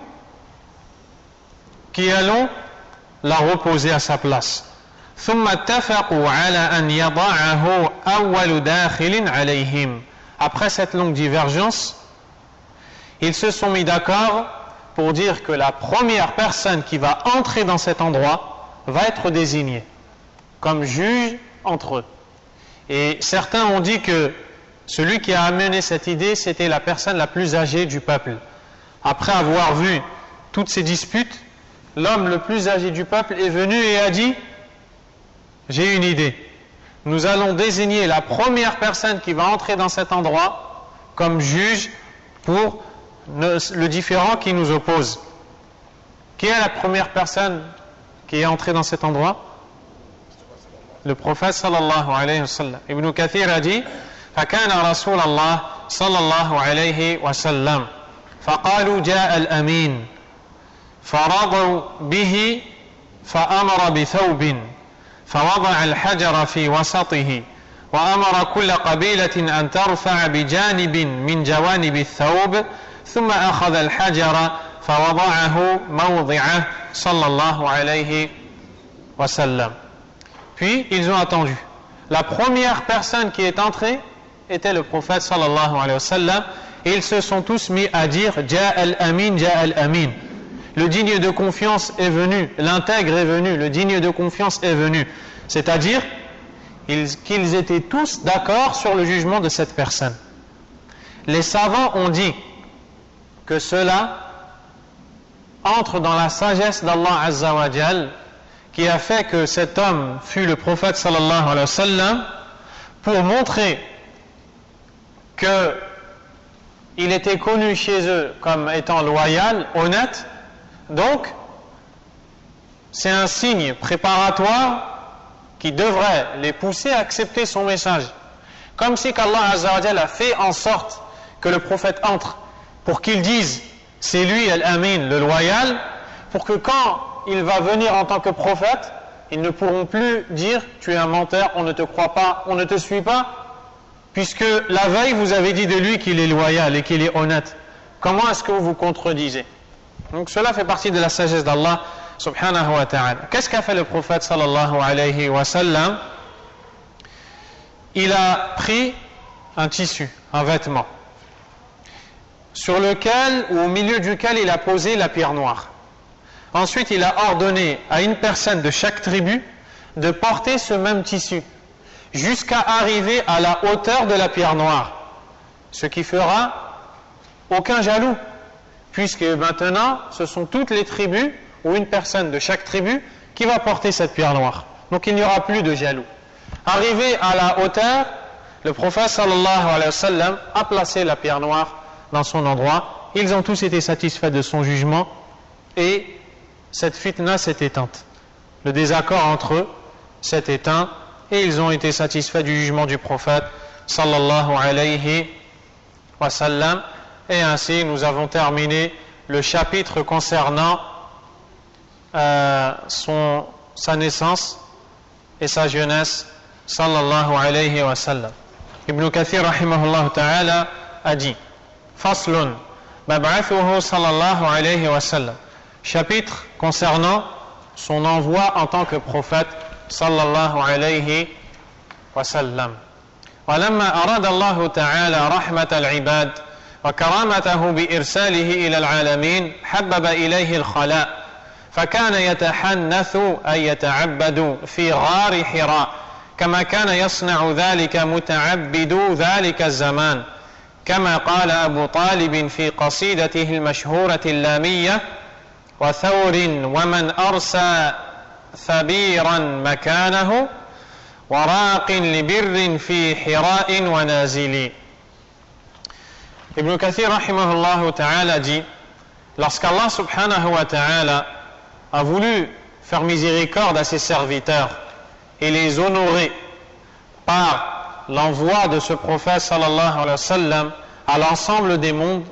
qui allons la reposer à sa place. ثُمَّ اتَّفَقُوا عَلَى أَنْ يَضَعَهُ أَوَّلُ دَاخِلٍ عَلَيْهِمْ. Après cette longue divergence, ils se sont mis d'accord pour dire que la première personne qui va entrer dans cet endroit va être désignée comme juge entre eux. Et certains ont dit que celui qui a amené cette idée, c'était la personne la plus âgée du peuple. Après avoir vu toutes ces disputes, l'homme le plus âgé du peuple est venu et a dit « J'ai une idée. Nous allons désigner la première personne qui va entrer dans cet endroit comme juge pour le différend qui nous oppose. » Qui est la première personne qui est entrée dans cet endroit? Le prophète sallallahu alayhi wa sallam. Ibn Kathir a dit فكان رسول الله صلى الله عليه وسلم فقالوا جاء الأمين فرضوا به فأمر بثوب فوضع الحجر في وسطه وأمر كل قبيلة أن ترفع بجانب من جوانب الثوب ثم أخذ الحجر فوضعه موضعه صلى الله عليه وسلم. Puis ils ont attendu. La première personne qui est entrée était le prophète sallallahu alayhi wa sallam, et ils se sont tous mis à dire Ja al-Amin, Ja al-Amin. Le digne de confiance est venu, l'intègre est venu, le digne de confiance est venu. C'est-à-dire qu'ils étaient tous d'accord sur le jugement de cette personne. Les savants ont dit que cela entre dans la sagesse d'Allah Azza wa Jal, qui a fait que cet homme fut le prophète sallallahu alayhi wa sallam, pour montrer qu'il était connu chez eux comme étant loyal, honnête. Donc c'est un signe préparatoire qui devrait les pousser à accepter son message, comme si qu'Allah Azza wa Jal a fait en sorte que le prophète entre pour qu'il dise c'est lui Al-Amin, le loyal, pour que quand il va venir en tant que prophète, ils ne pourront plus dire tu es un menteur, on ne te croit pas, on ne te suit pas, puisque la veille vous avez dit de lui qu'il est loyal et qu'il est honnête. Comment est-ce que vous vous contredisez? Donc cela fait partie de la sagesse d'Allah subhanahu wa ta'ala. Qu'est-ce qu'a fait le prophète sallallahu alayhi wa sallam? Il a pris un tissu, un vêtement, sur lequel ou au milieu duquel il a posé la pierre noire. Ensuite, il a ordonné à une personne de chaque tribu de porter ce même tissu jusqu'à arriver à la hauteur de la pierre noire, ce qui fera aucun jaloux, puisque maintenant ce sont toutes les tribus ou une personne de chaque tribu qui va porter cette pierre noire. Donc il n'y aura plus de jaloux. Arrivé à la hauteur, le prophète sallallahu alayhi wa sallam a placé la pierre noire dans son endroit. Ils ont tous été satisfaits de son jugement et cette fitna s'est éteinte. Le désaccord entre eux s'est éteint et ils ont été satisfaits du jugement du prophète sallallahu alayhi wa sallam. Et ainsi nous avons terminé le chapitre concernant sa naissance et sa jeunesse sallallahu alayhi wa sallam. Ibn Kathir rahimahullah ta'ala a dit Faslun mab'athuhu sallallahu alayhi wa sallam. Chapitre concernant son envoi en tant que prophète sallallahu alayhi wa sallam. ولما أراد الله تعالى رحمة العباد وكرامته بإرساله إلى العالمين حبب إليه الخلاء فكان يتحنث أي يتعبد في غار حراء كما كان يصنع ذلك متعبدو ذلك الزمان كما قال أبو طالب في قصيدته المشهورة اللامية وثور ومن أرسى ثبيرا مكانه وراق لبر في حراء ونازل. Ibn Kathir rahimahullah ta'ala dit lorsqu'Allah subhanahu wa ta'ala a voulu faire miséricorde à ses serviteurs et les honorer par l'envoi de ce prophète sallallahu alayhi wa sallam à l'ensemble des mondes,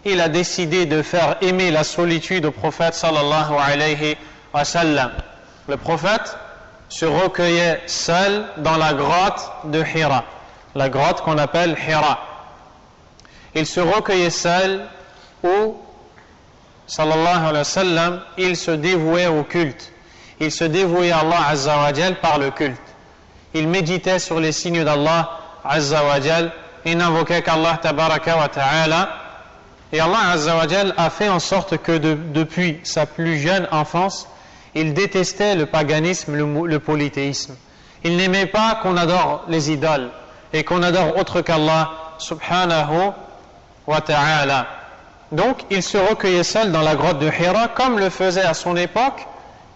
il a décidé de faire aimer la solitude au prophète sallallahu alayhi wa sallam. Le prophète se recueillait seul dans la grotte de Hira, la grotte qu'on appelle Hira. Il se recueillait seul où, sallallahu alayhi wa sallam, il se dévouait au culte. Il se dévouait à Allah azza wa jal par le culte. Il méditait sur les signes d'Allah azza wa jal, il n'invoquait qu'Allah tabaraka wa ta'ala, Et Allah Azza wa Jal a fait en sorte que depuis sa plus jeune enfance, il détestait le paganisme, le polythéisme. Il n'aimait pas qu'on adore les idoles et qu'on adore autre qu'Allah subhanahu wa ta'ala. Donc, il se recueillait seul dans la grotte de Hira, comme le faisaient à son époque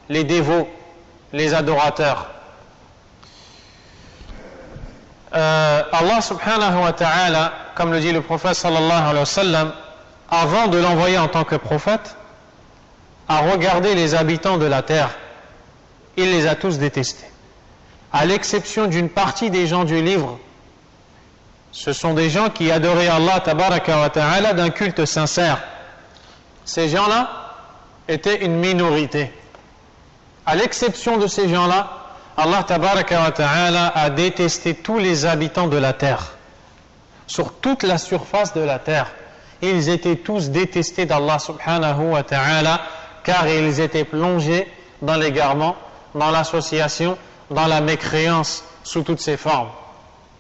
les dévots, les adorateurs. Allah subhanahu wa ta'ala, comme le dit le prophète sallallahu alayhi wa sallam, avant de l'envoyer en tant que prophète, a regardé les habitants de la terre. Il les a tous détestés. À l'exception d'une partie des gens du livre, ce sont des gens qui adoraient Allah tabaraka wa ta'ala d'un culte sincère. Ces gens-là étaient une minorité. À l'exception de ces gens-là, Allah tabaraka wa ta'ala a détesté tous les habitants de la terre. Sur toute la surface de la terre, ils étaient tous détestés d'Allah subhanahu wa ta'ala, car ils étaient plongés dans l'égarement, dans l'association, dans la mécréance sous toutes ses formes.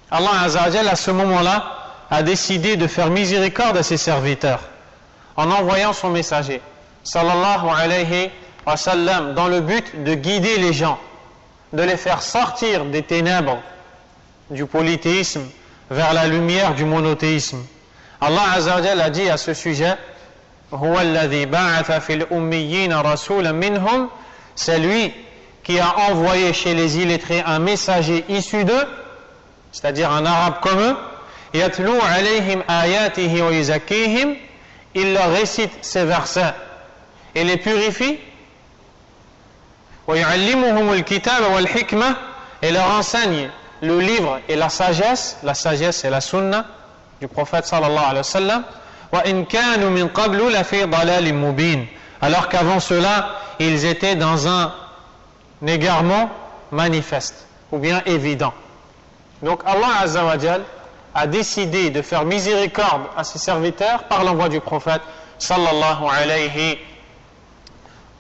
Allah Azza wa Jalla, à ce moment-là, a décidé de faire miséricorde à ses serviteurs en envoyant son messager sallallahu alayhi wa sallam dans le but de guider les gens, de les faire sortir des ténèbres du polythéisme vers la lumière du monothéisme. Allah Azza wa Jalla a dit à ce sujet: Huwa alladhi ba'atha fil ummiyyin rasulan minhum, c'est lui qui a envoyé chez les illettrés un messager issu d'eux, c'est-à-dire un arabe comme eux, yatlu alayhim ayatihi wa yuzakkihim, il leur récite ces versets et les purifie, wa yu'allimuhum al-kitaba wal hikmah, et leur enseigne le livre et la sagesse et la sunna du prophète sallallahu alayhi wa sallam, wa in kanu min qablu la fi dalalin mubin, alors qu'avant cela ils étaient dans un égarement manifeste ou bien évident. Donc Allah Azza wa Jal a décidé de faire miséricorde à ses serviteurs par l'envoi du prophète sallallahu alayhi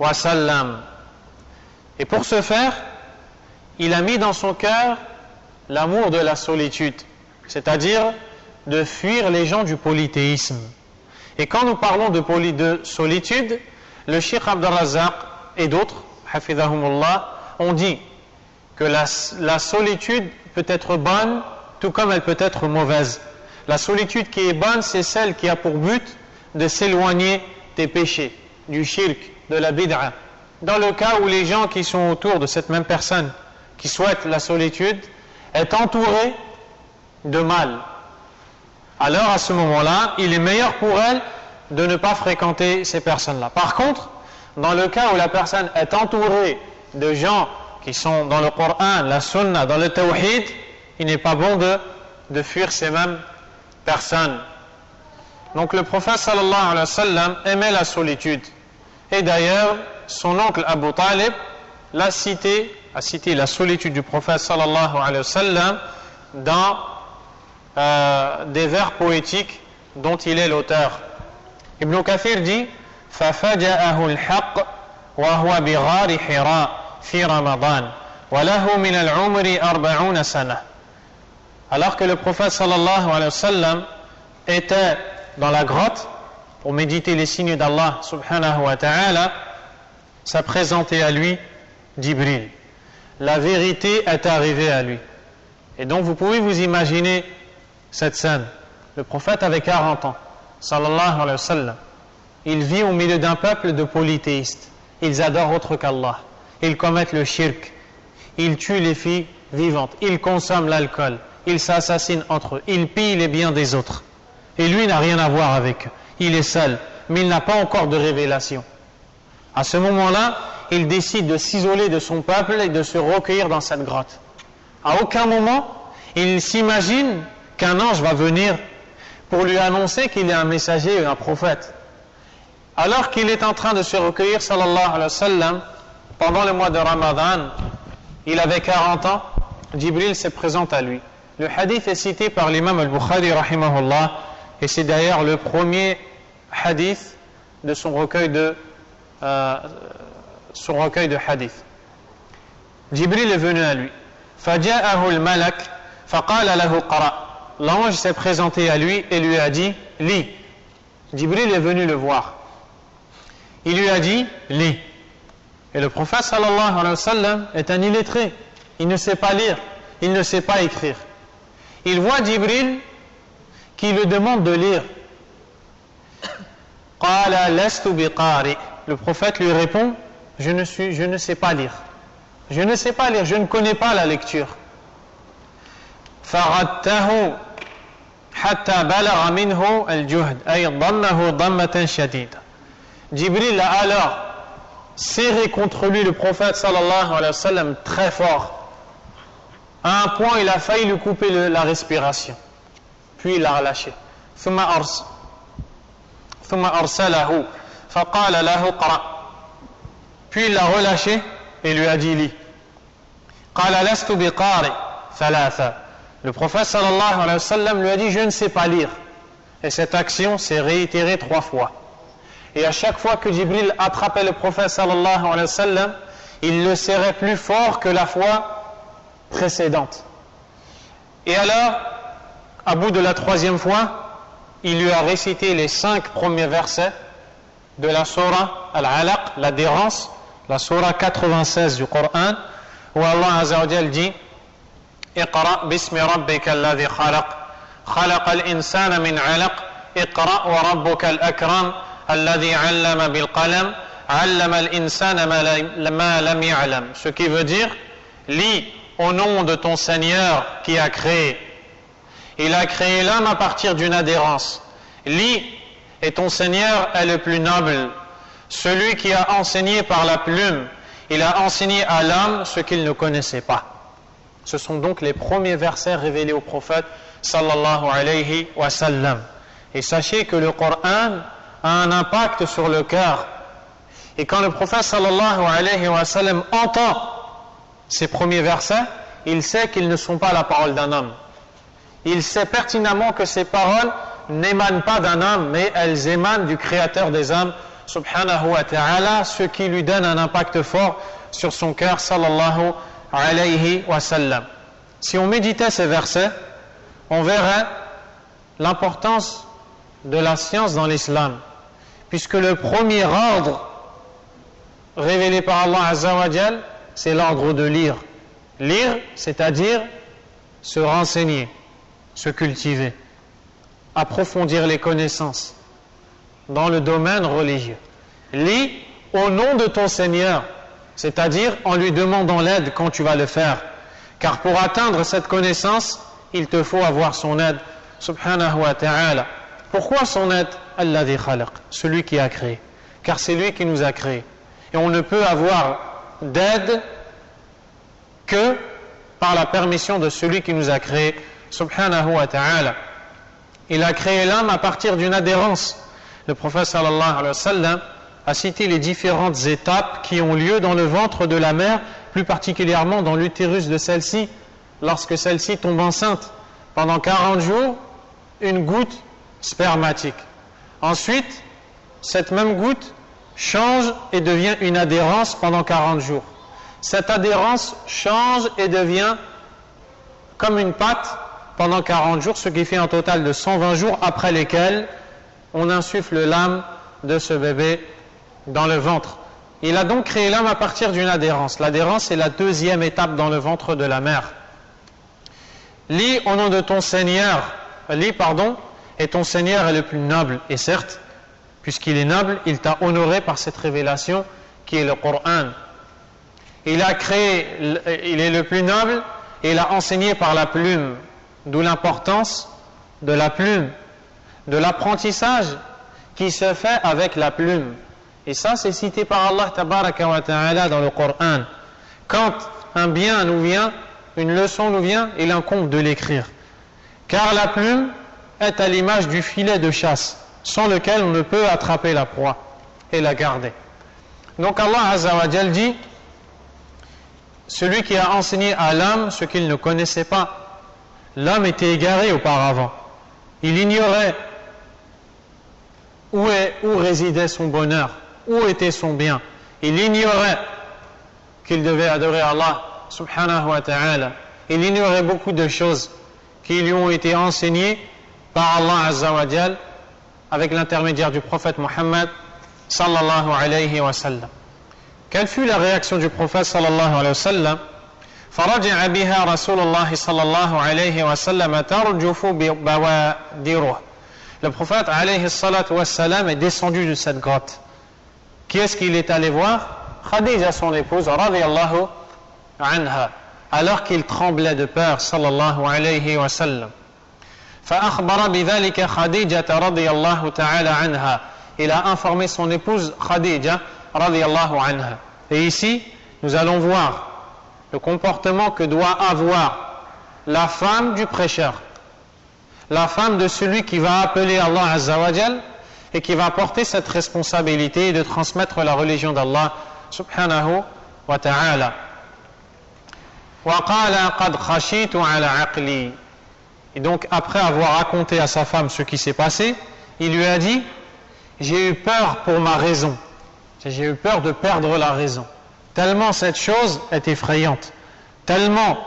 wa sallam. Et pour ce faire, il a mis dans son cœur l'amour de la solitude, c'est-à-dire de fuir les gens du polythéisme. Et quand nous parlons de solitude, le Cheikh Abdul Razzaq et d'autres, hafidhahumullah, ont dit que la solitude peut être bonne, tout comme elle peut être mauvaise. La solitude qui est bonne, c'est celle qui a pour but de s'éloigner des péchés, du shirk, de la bid'a. Dans le cas où les gens qui sont autour de cette même personne, qui souhaitent la solitude, est entourée de mal, alors à ce moment-là, il est meilleur pour elle de ne pas fréquenter ces personnes-là. Par contre, dans le cas où la personne est entourée de gens qui sont dans le Coran, la Sunna, dans le Tawhid, il n'est pas bon de fuir ces mêmes personnes. Donc le prophète sallallahu alayhi wa sallam aimait la solitude. Et d'ailleurs, son oncle Abu Talib a cité la solitude du prophète sallallahu alayhi wa sallam dans des vers poétiques dont il est l'auteur. Ibn Kathir dit: فَفَجَأَهُ الْحَقِّ وَهُوَ بِغَارِ حِرَاءٍ في رمضان وله من العمر 40 سنة. Alors que le prophète sallallahu alayhi wa sallam était dans la grotte pour méditer les signes d'Allah subhanahu wa ta'ala, s'est présenté à lui Jibril. La vérité est arrivée à lui. Et donc vous pouvez vous imaginer cette scène. Le prophète avait 40 ans, sallallahu alayhi wa sallam. Il vit au milieu d'un peuple de polythéistes. Ils adorent autre qu'Allah. Ils commettent le shirk. Ils tuent les filles vivantes. Ils consomment l'alcool. Ils s'assassinent entre eux. Ils pillent les biens des autres. Et lui n'a rien à voir avec eux. Il est seul. Mais il n'a pas encore de révélation. À ce moment-là, il décide de s'isoler de son peuple et de se recueillir dans cette grotte. À aucun moment, il s'imagine qu'un ange va venir pour lui annoncer qu'il est un messager, un prophète. Alors qu'il est en train de se recueillir, sallallahu alayhi wa sallam, pendant le mois de Ramadan, il avait 40 ans, Jibril se présente à lui. Le hadith est cité par l'imam al-Bukhari, rahimahullah, et c'est d'ailleurs le premier hadith de son recueil de hadith. Jibril est venu à lui. فَجَاءَهُ الْمَلَكُ فَقَالَ لَهُ قَرَأْ. L'ange s'est présenté à lui et lui a dit: lis. Jibril est venu le voir. Il lui a dit, lis. Et le prophète sallallahu alayhi wa sallam est un illettré. Il ne sait pas lire, il ne sait pas écrire. Il voit Jibril qui lui demande de lire. Qala lastu biqari. Le prophète lui répond, je ne sais pas lire. Je ne sais pas lire, je ne connais pas la lecture. Faradtahu hatta balagha minhu al-juhd ay dammahu dammatan shadida. Jibril a alors serré contre lui le prophète sallallahu alayhi wa sallam très fort. À un point, il a failli lui couper la respiration. Puis il l'a relâché. ثم أرسله فقال له اقرأ. Puis il l'a relâché et lui a dit lis. قال لست بقارئ ثلاثة. Le prophète sallallahu alayhi wa sallam lui a dit je ne sais pas lire. Et cette action s'est réitérée 3 fois. Et à chaque fois que Jibril attrapait le prophète sallallahu alayhi wa sallam, il le serrait plus fort que la fois précédente. Et alors, à bout de la 3e fois, il lui a récité les 5 premiers versets de la Surah Al-Alaq, l'adhérence, la Surah 96 du Coran, où Allah Azza wa Jal dit Iqra bismi rabbika alladhi khalaq, khalaqa al-insana min alaq, Iqra wa rabbuka al-akram, alladhi allama bil qalam, allama al-insana ma lam ya'lam. Ce qui veut dire, lis au nom de ton Seigneur qui a créé. Il a créé l'homme à partir d'une adhérence. Lis, et ton Seigneur est le plus noble, celui qui a enseigné par la plume. Il a enseigné à l'homme ce qu'il ne connaissait pas. Ce sont donc les premiers versets révélés au prophète sallallahu alayhi wa sallam. Et sachez que le Coran a un impact sur le cœur. Et quand le prophète sallallahu alayhi wa sallam entend ces premiers versets, il sait qu'ils ne sont pas la parole d'un homme. Il sait pertinemment que ces paroles n'émanent pas d'un homme, mais elles émanent du Créateur des hommes, subhanahu wa ta'ala, ce qui lui donne un impact fort sur son cœur, sallallahu alayhi wa sallam. Si on méditait ces versets, on verrait l'importance de la science dans l'islam, puisque le premier ordre révélé par Allah Azza wa Jal, c'est l'ordre de lire. Lire, c'est-à-dire se renseigner, se cultiver, approfondir les connaissances dans le domaine religieux. Lis au nom de ton Seigneur, c'est-à-dire en lui demandant l'aide quand tu vas le faire. Car pour atteindre cette connaissance, il te faut avoir son aide, subhanahu wa ta'ala. Pourquoi son aide? Alladhi khalaq, celui qui a créé. Car c'est lui qui nous a créés. Et on ne peut avoir d'aide que par la permission de celui qui nous a créés, subhanahu wa ta'ala. Il a créé l'homme à partir d'une adhérence. Le prophète sallallahu alayhi wa sallam a cité les différentes étapes qui ont lieu dans le ventre de la mère, plus particulièrement dans l'utérus de celle-ci, lorsque celle-ci tombe enceinte. Pendant 40 jours, une goutte spermatique. Ensuite, cette même goutte change et devient une adhérence pendant 40 jours. Cette adhérence change et devient comme une pâte pendant 40 jours, ce qui fait un total de 120 jours après lesquels on insuffle l'âme de ce bébé dans le ventre. Il a donc créé l'âme à partir d'une adhérence. L'adhérence est la 2e étape dans le ventre de la mère. Lis au nom de ton Seigneur, et ton Seigneur est le plus noble. Et certes, puisqu'il est noble, il t'a honoré par cette révélation qui est le Coran. Il est le plus noble et il a enseigné par la plume, d'où l'importance de la plume, de l'apprentissage qui se fait avec la plume. Et ça, c'est cité par Allah tabaraka wa ta'ala dans le Coran. Quand un bien nous vient, une leçon nous vient, il incombe de l'écrire. Car la plume est à l'image du filet de chasse, sans lequel on ne peut attraper la proie et la garder. Donc Allah Azza wa Jal dit, celui qui a enseigné à l'homme ce qu'il ne connaissait pas. L'homme était égaré auparavant. Il ignorait où résidait son bonheur, où était son bien. Il ignorait qu'il devait adorer Allah subhanahu wa ta'ala. Il ignorait beaucoup de choses qui lui ont été enseignées par Allah Azza wa Jal avec l'intermédiaire du prophète Mohammed sallallahu alayhi wa sallam. Quelle fut la réaction du prophète sallallahu alayhi wa sallam? فرجع بها رسول الله صلى الله عليه وسلم ترجف بوادره. Le prophète alayhi salatu wa salam est descendu de cette grotte. Qui est-ce qu'il est allé voir? Khadija, son épouse, radiyallahu anha, alors qu'il tremblait de peur, sallallahu alayhi wa sallam. فأخبر بذلك خديجة رضي الله تعالى عنها. Il a informé son épouse Khadija radiyallahu anha. Et ici, nous allons voir le comportement que doit avoir la femme du prêcheur, la femme de celui qui va appeler Allah Azza wa Jal et qui va porter cette responsabilité de transmettre la religion d'Allah subhanahu wa ta'ala. وقال قد خشيت على عقلي. Et donc après avoir raconté à sa femme ce qui s'est passé, il lui a dit: j'ai eu peur pour ma raison, j'ai eu peur de perdre la raison, tellement cette chose est effrayante, tellement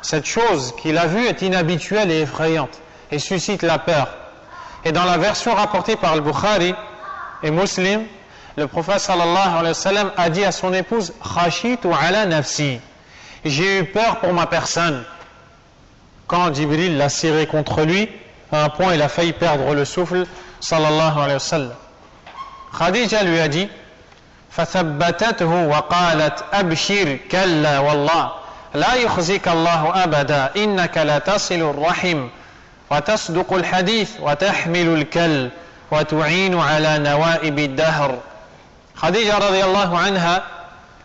cette chose qu'il a vue est inhabituelle et effrayante et suscite la peur. Et dans la version rapportée par le Bukhari et Muslim, le prophète sallallahu alayhi wa sallam a dit à son épouse: khashitu ala nafsi, j'ai eu peur pour ma personne. Quand Jibril l'a serré contre lui, à un point il a failli perdre le souffle, sallallahu alayhi wa sallam. Khadija lui a dit: فثبتته وقالت أبشر كلا والله لا يخزيك الله أبدا إنك لا تصل الرحم وتصدق الحديث وتحمل الكل وتعين على نوائب الدهر. Khadija radiyallahu anha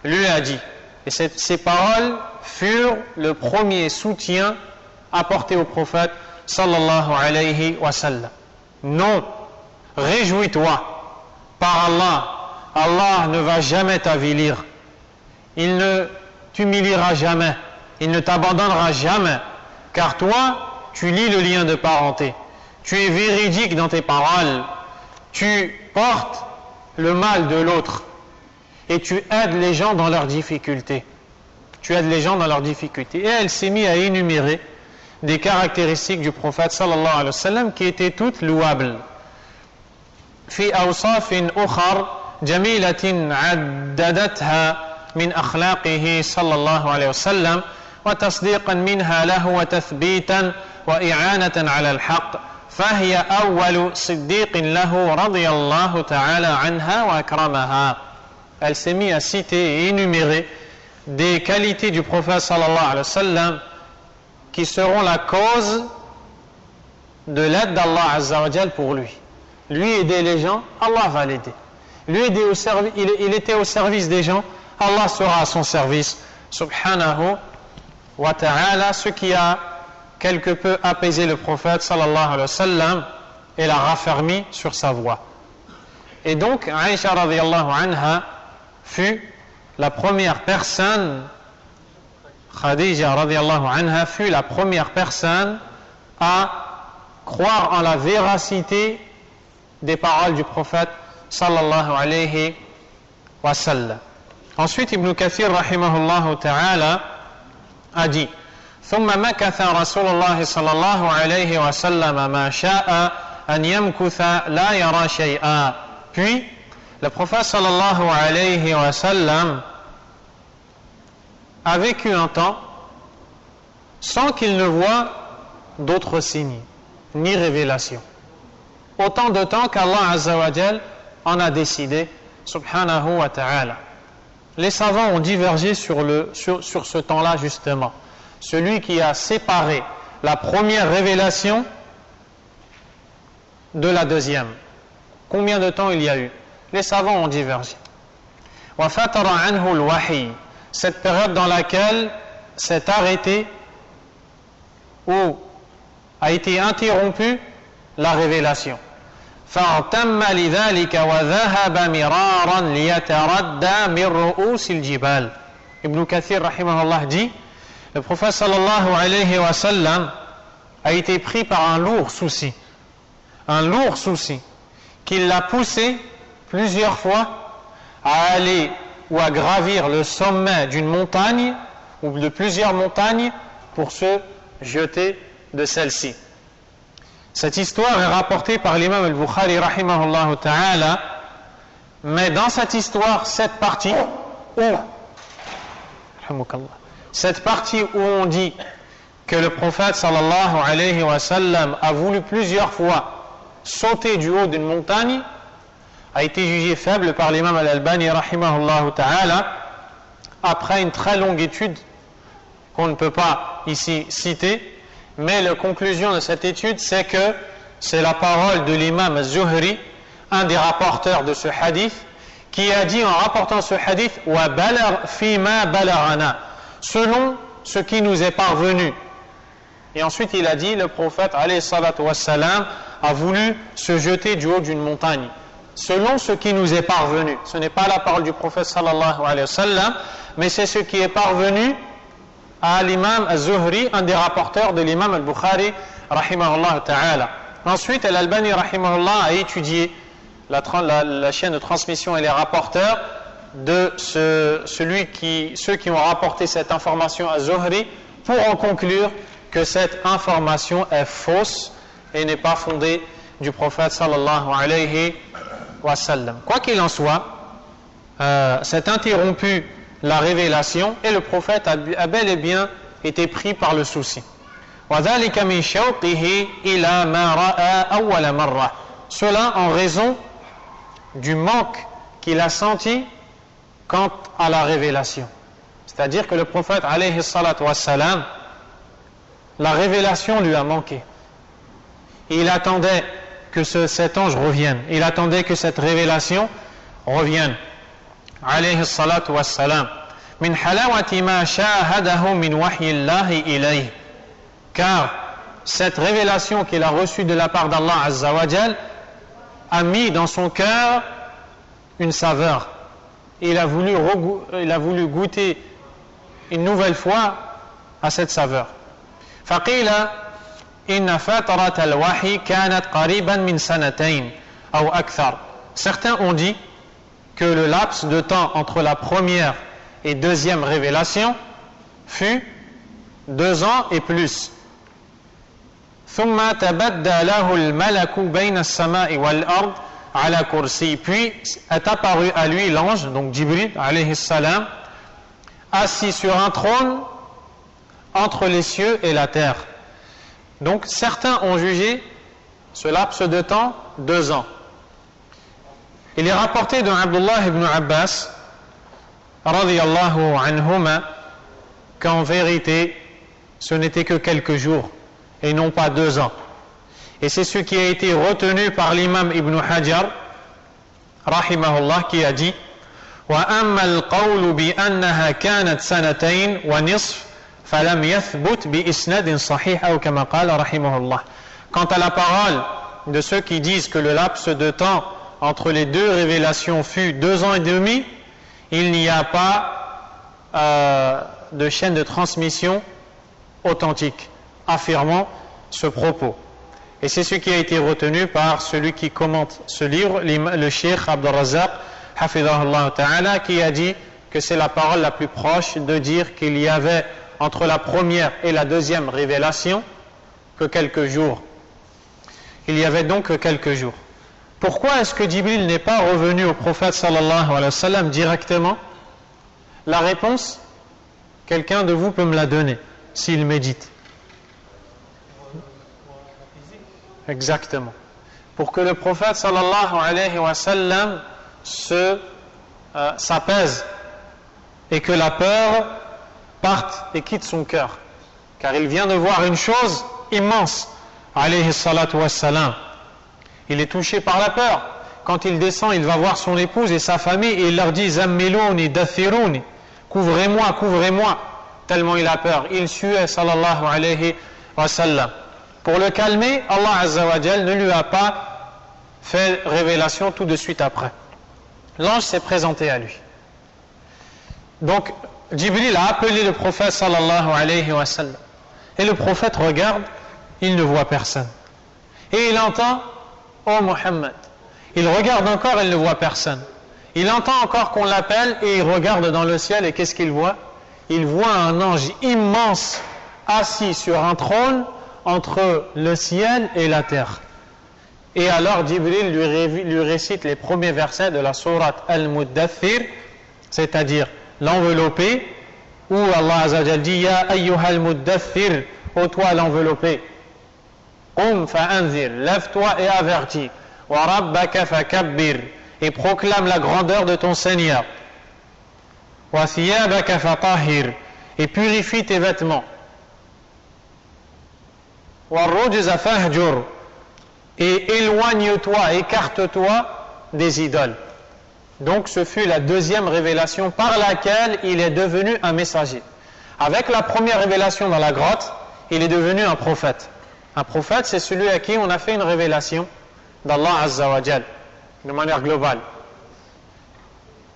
lui a dit, et ces paroles furent le premier soutien apporté au prophète sallallahu alayhi wa sallam. Non, réjouis-toi par Allah, Allah ne va jamais t'avilir, il ne t'humiliera jamais, il ne t'abandonnera jamais, car toi tu lis le lien de parenté, tu es véridique dans tes paroles, tu portes le mal de l'autre et tu aides les gens dans leurs difficultés. Tu aides les gens dans leurs difficultés. Et elle s'est mise à énumérer des caractéristiques du prophète sallallahu alayhi wa sallam qui étaient toutes louables. في أوصاف أخر جميلة عددتها من أخلاقه صلى الله عليه وسلم وتصديقا منها له وتثبيتا وإعانة على الحق فهي أول صديق له رضي الله تعالى عنها وأكرمها. Elle s'est mise à citer et énumérer des qualités du prophète sallallahu alayhi wa sallam qui seront la cause de l'aide d'Allah Azza wa Jal pour lui. Lui aider les gens, Allah va l'aider. Lui aider il était au service des gens, Allah sera à son service. Subhanahu wa ta'ala, ce qui a quelque peu apaisé le prophète sallallahu alayhi wa sallam et l'a raffermi sur sa voie. Et donc, Aïcha radiyallahu anha fut la première personne, Khadija radiyallahu anha fut la première personne à croire en la véracité des paroles du prophète sallallahu alayhi wa sallam. Ensuite, Ibn Kathir rahimahullah ta'ala a dit: ثم مكث رسول الله صلى الله عليه وسلم ما شاء أن يمكث لا يرى شيئا. Puis le prophète sallallahu alayhi wa sallam a vécu un temps sans qu'il ne voie d'autres signes ni révélations, autant de temps qu'Allah Azza wa Jal en a décidé, subhanahu wa ta'ala. Les savants ont divergé sur ce temps-là justement, celui qui a séparé la première révélation de la deuxième. Combien de temps il y a eu? Les savants ont divergé. وَفَتَرَ عَنْهُ الْوَحِيِّ, cette période dans laquelle s'est arrêtée ou a été interrompue la révélation. فَاغْتَمَّ لِذَلِكَ وَذَهَبَ مِرَارًا لِيَتَرَدَّى مِنْ رُؤُوسِ الْجِبَالِ. Ibn Kathir rahimahullah dit: le prophète sallallahu alayhi wa sallam a été pris par un lourd souci qui l'a poussé plusieurs fois à aller ou à gravir le sommet d'une montagne ou de plusieurs montagnes pour se jeter de celle-ci. Cette histoire est rapportée par l'imam al-Bukhari rahimahullah ta'ala, mais dans cette histoire, cette partie où on dit que le prophète sallallahu alayhi wa sallam a voulu plusieurs fois sauter du haut d'une montagne, a été jugée faible par l'imam al-Albani rahimahullah ta'ala, après une très longue étude qu'on ne peut pas ici citer. Mais la conclusion de cette étude, c'est que c'est la parole de l'imam az-Zuhri, un des rapporteurs de ce hadith, qui a dit en rapportant ce hadith wa balar fima balarana, selon ce qui nous est parvenu. Et ensuite il a dit, le prophète alayhi salatu wassalam a voulu se jeter du haut d'une montagne, selon ce qui nous est parvenu. Ce n'est pas la parole du prophète sallallahu alayhi wa sallam, mais c'est ce qui est parvenu à l'imam az-Zuhri, un des rapporteurs de l'imam al-Bukhari rahimahullah ta'ala. Ensuite, al-Albani rahimahullah a étudié la chaîne de transmission et les rapporteurs de ceux qui ont rapporté cette information à Zuhri, pour en conclure que cette information est fausse et n'est pas fondée du prophète sallallahu alayhi wa sallam. Quoi qu'il en soit, c'est interrompu la révélation, et le prophète a bel et bien été pris par le souci. Cela en raison du manque qu'il a senti quant à la révélation. C'est-à-dire que le prophète alayhi salatu wassalam, la révélation lui a manqué. Il attendait que cet ange revienne. Il attendait que cette révélation revienne. Alayhi salatu wassalam, min halawati ma shahadahu min wahyillahi ilayhi, car cette révélation qu'il a reçue de la part d'Allah azza wa jal a mis dans son cœur une saveur. Il a voulu goûter une nouvelle fois à cette saveur. Faqila inna fatarat al-wahi kanat qariban min sanatayn aw akthar. Certains ont dit que le laps de temps entre la première et deuxième révélation fut 2 ans et plus. ثم تبدى له الملك بين السماء والأرض على كرسي. Puis est apparu à lui l'ange, donc Jibril alayhi salam, assis sur un trône entre les cieux et la terre. Donc certains ont jugé ce laps de temps 2 ans. Il est rapporté de Abdullah ibn Abbas radiyallahu anhuma qu'en vérité ce n'était que quelques jours et non pas 2 ans. Et c'est ce qui a été retenu par l'imam Ibn Hajar rahimahullah, qui a dit wa amma al-qawlu bi annaha kanat sanatayn wa nisf falam yathbut bi isnadin sahih aw kama qala rahimahullah. Quant à la parole de ceux qui disent que le laps de temps entre les 2 révélations fut 2 ans et demi, il n'y a pas de chaîne de transmission authentique affirmant ce propos. Et c'est ce qui a été retenu par celui qui commente ce livre, le Cheikh Abd al-Razzaq hafidhahullah ta'ala, qui a dit que c'est la parole la plus proche de dire qu'il y avait entre la première et la deuxième révélation que quelques jours. Il y avait donc quelques jours. Pourquoi est-ce que Jibril n'est pas revenu au prophète sallallahu alayhi wa sallam directement? La réponse, quelqu'un de vous peut me la donner, s'il médite. Exactement. Pour que le prophète sallallahu alayhi wa sallam s'apaise et que la peur parte et quitte son cœur. Car il vient de voir une chose immense, alayhi salatu wa salam. Il est touché par la peur. Quand il descend, il va voir son épouse et sa famille et il leur dit Zammilouni, dathirouni, couvrez-moi, couvrez-moi, tellement il a peur. Il suait, sallallahu alayhi wa sallam. Pour le calmer, Allah azza wa jal ne lui a pas fait révélation tout de suite après. L'ange s'est présenté à lui. Donc, Jibril a appelé le prophète sallallahu alayhi wa sallam. Et le prophète regarde, il ne voit personne. Et il entend Oh Muhammad. Il regarde encore, il ne voit personne. Il entend encore qu'on l'appelle et il regarde dans le ciel et qu'est-ce qu'il voit? Il voit un ange immense assis sur un trône entre le ciel et la terre. Et alors Jibril lui récite les premiers versets de la sourate Al-Muddathir, c'est-à-dire l'enveloppé, où Allah Azza wa Jalla dit Ya ayyuhal muddathir, ô toi l'enveloppé, Qum fa'anzir, lève-toi et avertis, Wa rabbaka fakabbir, et proclame la grandeur de ton Seigneur, Wa thiyabaka fatahhir, et purifie tes vêtements, Wa rujza fahjur, et éloigne-toi, écarte-toi des idoles. Donc ce fut la deuxième révélation par laquelle il est devenu un messager. Avec la première révélation dans la grotte, il est devenu un prophète. Un prophète, c'est celui à qui on a fait une révélation d'Allah Azza wa Jal, de manière globale.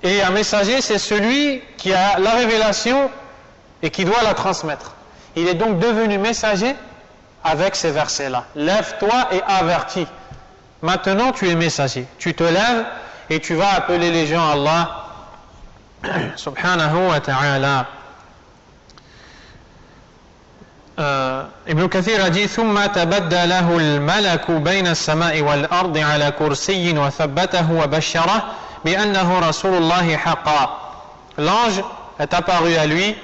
Et un messager, c'est celui qui a la révélation et qui doit la transmettre. Il est donc devenu messager avec ces versets-là. Lève-toi et avertis. Maintenant, tu es messager. Tu te lèves et tu vas appeler les gens à Allah subhanahu wa ta'ala. Ibn Kathir a dit ثم تبدى له الملك بين السماء والأرض على كرسي وثبته وبشره بأنه رسول الله حقا. L'ange est apparu à lui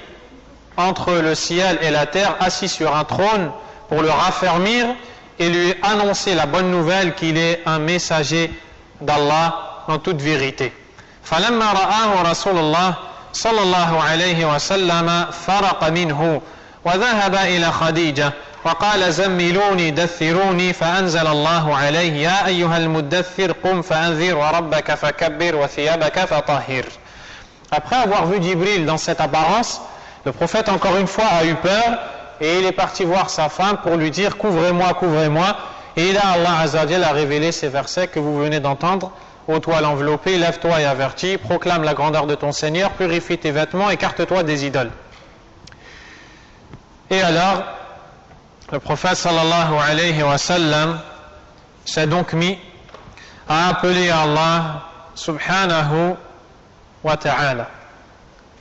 entre le ciel et la terre, assis sur un trône, pour le raffermir et lui annoncer la bonne nouvelle qu'il est un messager d'Allah en toute vérité. فلما رآه رسول الله صلى الله عليه وسلم فرق منه وذهب إلى خديجة وقال زملوني دثروني فأنزل الله عليه يا أيها المدثر قم فأنذر وربك فكبر وثيابك فطهر. Après avoir vu Jibril dans cette apparence, le prophète encore une fois a eu peur et il est parti voir sa femme pour lui dire couvrez-moi, couvrez-moi. Et là Allah Azza wa Jalla a révélé ces versets que vous venez d'entendre. Ô toi l'enveloppé, lève-toi et avertis, proclame la grandeur de ton Seigneur, purifie tes vêtements, écarte-toi des idoles. Et alors, le prophète sallallahu alayhi wa sallam s'est donc mis à appeler Allah subhanahu wa ta'ala.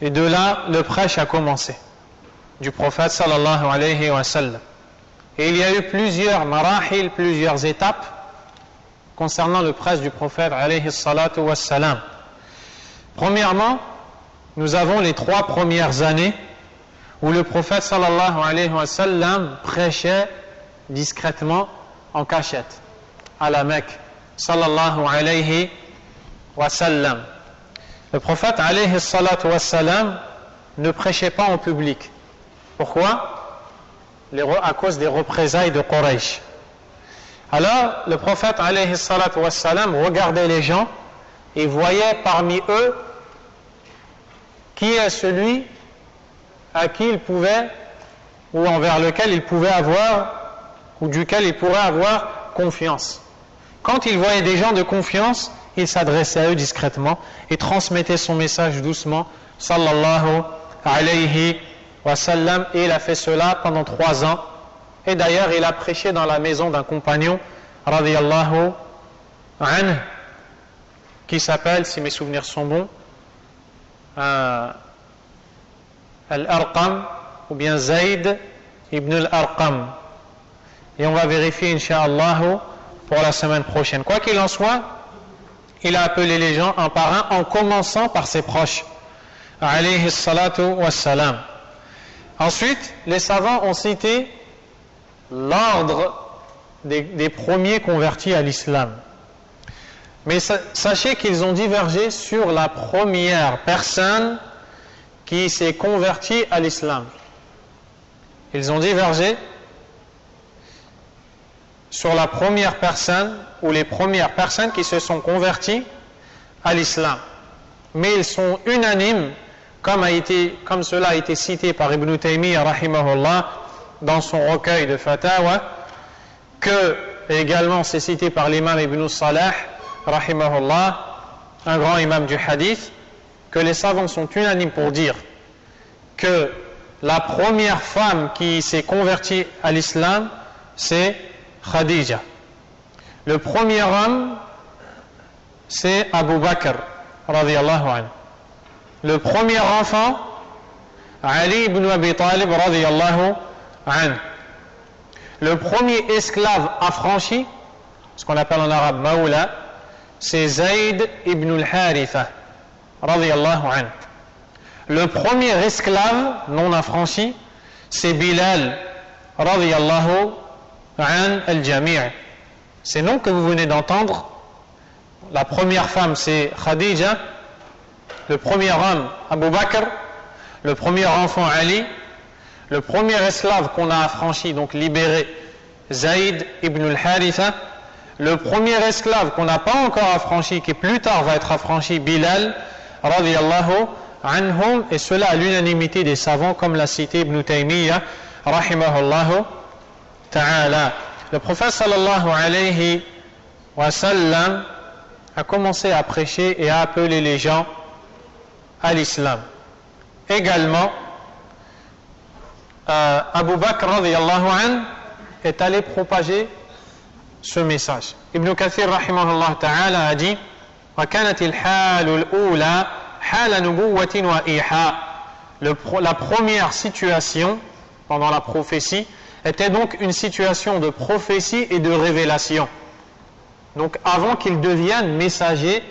Et de là, le prêche a commencé, du prophète sallallahu alayhi wa sallam. Et il y a eu plusieurs marahil, plusieurs étapes concernant le prêche du prophète alayhi salatu wa salam. Premièrement, nous avons les 3 premières années où le prophète sallallahu alayhi wa sallam prêchait discrètement en cachette à la Mecque sallallahu alayhi wa sallam. Le prophète alayhi salatu wa salam ne prêchait pas en public. Pourquoi? À cause des représailles de Quraysh. Alors le prophète alayhi salatu wa salam regardait les gens et voyait parmi eux qui est celui à qui il pouvait, ou envers lequel il pouvait avoir, ou duquel il pourrait avoir confiance. Quand il voyait des gens de confiance, il s'adressait à eux discrètement et transmettait son message doucement, sallallahu alayhi wa sallam, et il a fait cela pendant 3 ans. Et d'ailleurs, il a prêché dans la maison d'un compagnon, radiyallahu anhu, qui s'appelle, si mes souvenirs sont bons, Al-Arqam, ou bien Zayd ibn Al-Arqam. Et on va vérifier, incha'Allah, pour la semaine prochaine. Quoi qu'il en soit, il a appelé les gens un par un, en commençant par ses proches. Alayhi salatu wassalam. Ensuite, les savants ont cité l'ordre des premiers convertis à l'islam. Mais sachez qu'ils ont divergé sur la première personne qui s'est convertie à l'islam. Ils ont divergé sur la première personne ou les premières personnes qui se sont converties à l'islam. Mais ils sont unanimes, comme cela a été cité par Ibn Taymiyyah rahimahullah dans son recueil de Fatawa, que également c'est cité par l'imam Ibn Salah rahimahullah, un grand imam du hadith, que les savants sont unanimes pour dire que la première femme qui s'est convertie à l'islam, c'est Khadija. Le premier homme, c'est Abu Bakr, radiyallahu anhu. Le premier enfant, Ali ibn Abi Talib, radiyallahu anhu. Le premier esclave affranchi, ce qu'on appelle en arabe Maoula, c'est Zayd ibn al-Haritha, radiyallahu anhu. Le premier esclave non affranchi, c'est Bilal, radiyallahu an al-Jami'. Ces noms que vous venez d'entendre, la première femme c'est Khadija, le premier homme Abu Bakr, le premier enfant Ali, le premier esclave qu'on a affranchi, donc libéré, Zayd ibn al-Haritha, le premier esclave qu'on n'a pas encore affranchi, qui plus tard va être affranchi, Bilal, radiyallahu anhum, et cela à l'unanimité des savants, comme l'a cité Ibn Taymiyyah, rahimahullahu ta'ala. Le prophète sallallahu alayhi wa sallam a commencé à prêcher et à appeler les gens à l'islam. Également, Abu Bakr radiyallahu anhu est allé propager ce message. Ibn Kathir rahimahullah ta'ala a dit وَكَانَتِ الْحَالُ الْأُولَى حَالَ نُبُوَّةٍ وَإِيحَاءٍ. La première situation pendant la prophétie était donc une situation de prophétie et de révélation. Donc avant qu'il devienne messager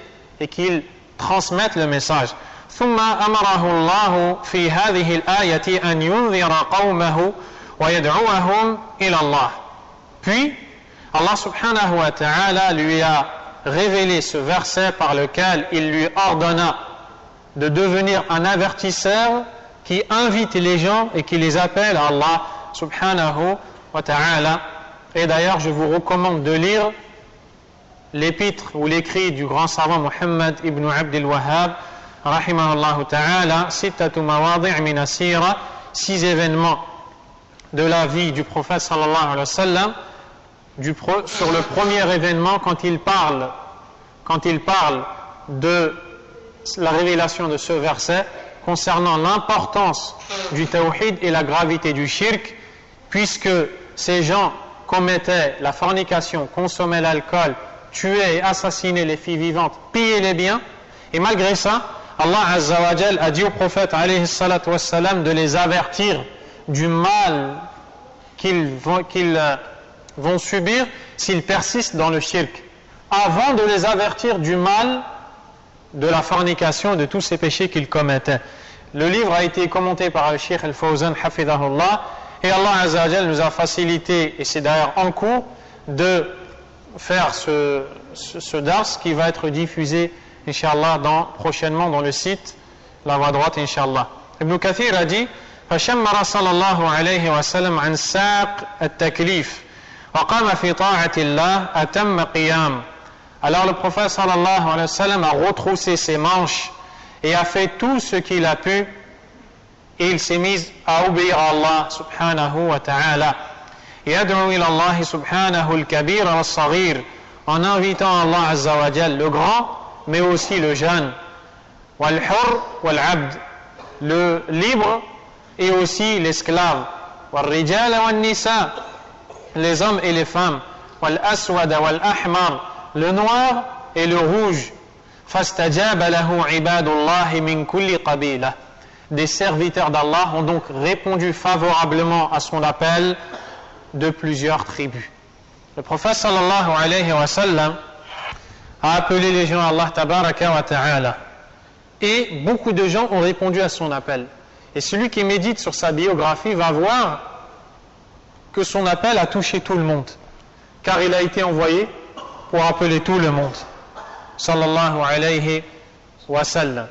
et qu'il transmette le message. ثم أمره الله في هذه الآية أن ينذر قومه ويدعوهم إلى الله. Puis Allah subhanahu wa ta'ala lui a révélé ce verset par lequel il lui ordonna de devenir un avertisseur qui invite les gens et qui les appelle à Allah subhanahu wa ta'ala. Et d'ailleurs, je vous recommande de lire l'épître ou l'écrit du grand savant Muhammad ibn Abdul Wahhab, rahimahullah ta'ala, sittatu mawadi' min as-sira, 6 événements de la vie du prophète sallallahu alayhi wa sallam, sur le premier événement quand il parle de la révélation de ce verset concernant l'importance du tawhid et la gravité du shirk, puisque ces gens commettaient la fornication, consommaient l'alcool, tuaient et assassinaient les filles vivantes, pillaient les biens, et malgré ça, Allah Azza wa Jal a dit au prophète alayhi salatu wassalam de les avertir du mal qu'ils vont subir s'ils persistent dans le shirk, avant de les avertir du mal de la fornication et de tous ces péchés qu'ils commettaient. Le livre a été commenté par le Cheikh Al-Fawzan hafidahullah, et Allah Azza wa Jal nous a facilité, et c'est d'ailleurs en cours, de faire ce dars qui va être diffusé Inch'Allah prochainement dans le site La Voix Droite Inch'Allah. Ibn Kathir a dit فشمر صلى الله عليه وسلم عن ساق التكليف وقام في طاعة الله أتم قيام. Alors le prophète sallallahu alayhi wa sallam a retroussé ses manches et a fait tout ce qu'il a pu, et il s'est mis à obéir à Allah subhanahu wa ta'ala. يدعو إلى الله سبحانه الكبير والصغير, en invitant Allah Azza wa Jal, le grand mais aussi le jeune, والحر والعبد, le libre et aussi l'esclave, والرجال والنساء, les hommes et les femmes, والأسود والأحمر, le noir et le rouge. فاستجاب له عباد الله من كل قبيلة. Des serviteurs d'Allah ont donc répondu favorablement à son appel de plusieurs tribus. Le prophète sallallahu alayhi wa sallam a appelé les gens à Allah tabaraka wa ta'ala, et beaucoup de gens ont répondu à son appel. Et celui qui médite sur sa biographie va voir que son appel a touché tout le monde, car il a été envoyé pour appeler tout le monde, sallallahu alayhi wa sallam,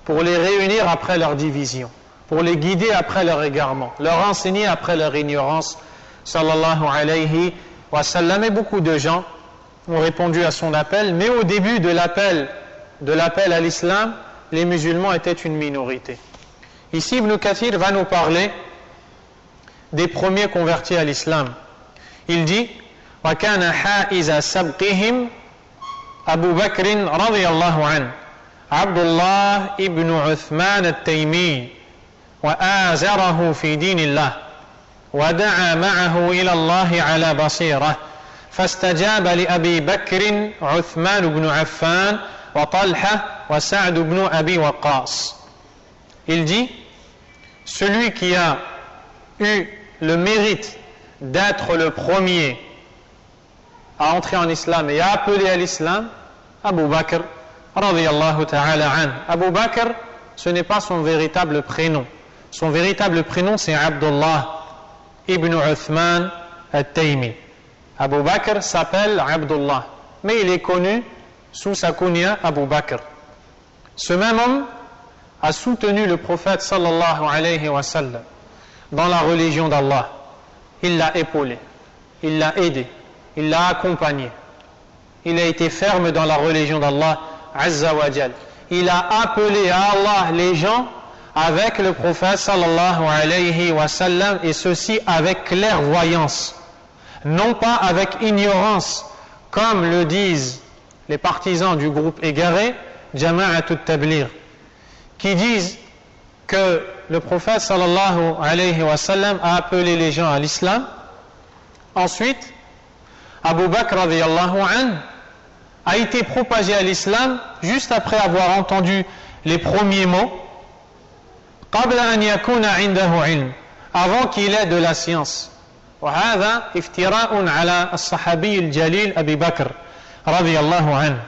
pour les réunir après leur division, pour les guider après leur égarement, leur enseigner après leur ignorance, sallallahu alayhi wa sallam. Et beaucoup de gens ont répondu à son appel, mais au début de l'appel à l'islam, les musulmans étaient une minorité. Ici, Ibn Kathir va nous parler des premiers convertis à l'islam. Il dit وَكَانَ حَائِزَ سَبْقِهِمْ أبو بكر رضي الله عنه عبد الله ابن عثمان التيمي وآزره في دين الله ودعا معه إلى الله على بصيرة فاستجاب لأبي بكر عثمان بن عفان وطلحة وسعد بن أبي وقاص. Il dit, celui qui a eu le mérite d'être le premier à entrer en islam et à appeler à l'islam, Abu Bakr radiyallahu ta'ala an. Abu Bakr, ce n'est pas son véritable prénom. Son véritable prénom, c'est Abdullah ibn Uthman al-Taymi. Abu Bakr s'appelle Abdullah, mais il est connu sous sa kunya Abu Bakr. Ce même homme a soutenu le prophète sallallahu alayhi wa sallam dans la religion d'Allah. Il l'a épaulé, il l'a aidé, il l'a accompagné. Il a été ferme dans la religion d'Allah Azza wa Jal. Il a appelé à Allah les gens avec le prophète sallallahu alayhi wa sallam, et ceci avec clairvoyance, non pas avec ignorance, comme le disent les partisans du groupe égaré, Jama'at al-Tabligh, qui disent que le prophète sallallahu alayhi wa sallam a appelé les gens à l'islam. Ensuite, Abu Bakr radiyallahu anhu a été propagé à l'islam juste après avoir entendu les premiers mots, قبل أن يكون عنده علم, avant qu'il ait de la science. وهذا افتراء على الصحابي الجليل أبي بكر رضي الله عنه.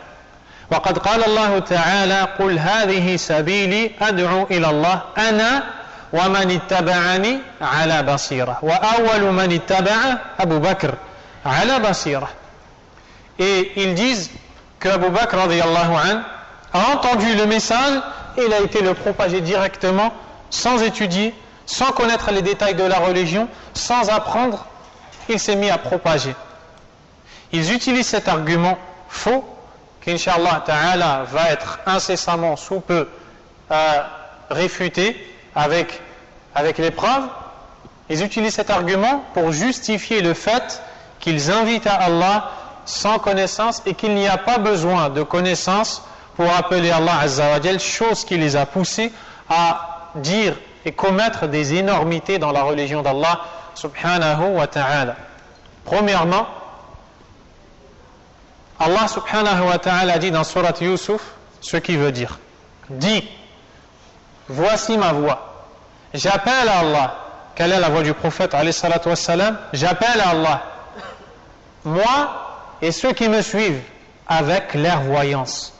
وقد قال الله تعالى قل هذه سبيلي أدعو إلى الله أنا ومن اتبعني على بصيرة وأول من اتبع أبو بكر على بصيرة. Et ils disent que Abu Bakr radiyallahu anhu a entendu le message et il a été le propager directement, sans étudier, sans connaître les détails de la religion, sans apprendre, il s'est mis à propager. Ils utilisent cet argument faux, qui Inch'Allah Ta'ala va être incessamment sous peu réfuté avec les preuves. Ils utilisent cet argument pour justifier le fait qu'ils invitent à Allah sans connaissance et qu'il n'y a pas besoin de connaissance pour appeler Allah Azza wa Jal, chose qui les a poussés à dire et commettre des énormités dans la religion d'Allah subhanahu wa ta'ala. Premièrement, Allah subhanahu wa ta'ala dit dans Surat Yusuf ce qui veut dire. Dis, voici ma voix. J'appelle à Allah. Quelle est la voix du prophète alayhi salatu wassalam? J'appelle à Allah. Moi et ceux qui me suivent avec clairvoyance.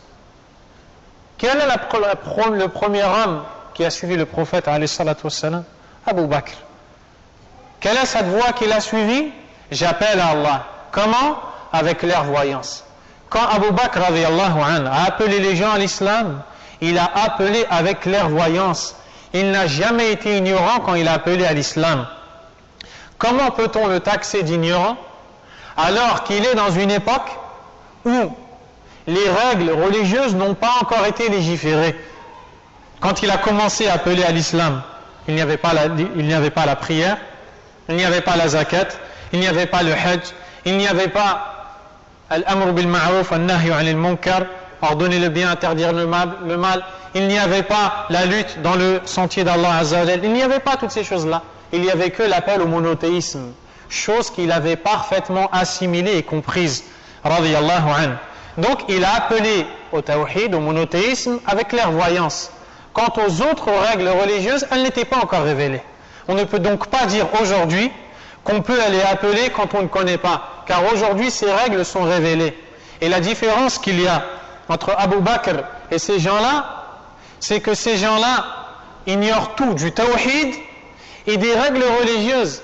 Quel est le premier homme qui a suivi le prophète alayhi salatu wassalam? Abu Bakr. Quelle est cette voix qu'il a suivie? J'appelle à Allah. Comment? Avec clairvoyance. Quand Abu Bakr radiyallahu anhu a appelé les gens à l'islam, il a appelé avec clairvoyance. Il n'a jamais été ignorant quand il a appelé à l'islam. Comment peut-on le taxer d'ignorant alors qu'il est dans une époque où les règles religieuses n'ont pas encore été légiférées? Quand il a commencé à appeler à l'islam, il n'y avait pas la prière, il n'y avait pas la zakat, il n'y avait pas le hajj, il n'y avait pas al-amr bil ma'ruf al-nahy 'anil munkar, ordonner le bien, interdire le mal, il n'y avait pas la lutte dans le sentier d'Allah Azza wa Jal, il n'y avait pas toutes ces choses-là. Il n'y avait que l'appel au monothéisme, chose qu'il avait parfaitement assimilée et comprise, radiyallahu anhu. Donc il a appelé au tawhid, au monothéisme, avec clairvoyance. Quant aux autres règles religieuses, elles n'étaient pas encore révélées. On ne peut donc pas dire aujourd'hui qu'on peut les appeler quand on ne connaît pas, car aujourd'hui ces règles sont révélées. Et la différence qu'il y a entre Abu Bakr et ces gens-là, c'est que ces gens-là ignorent tout du tawhid et des règles religieuses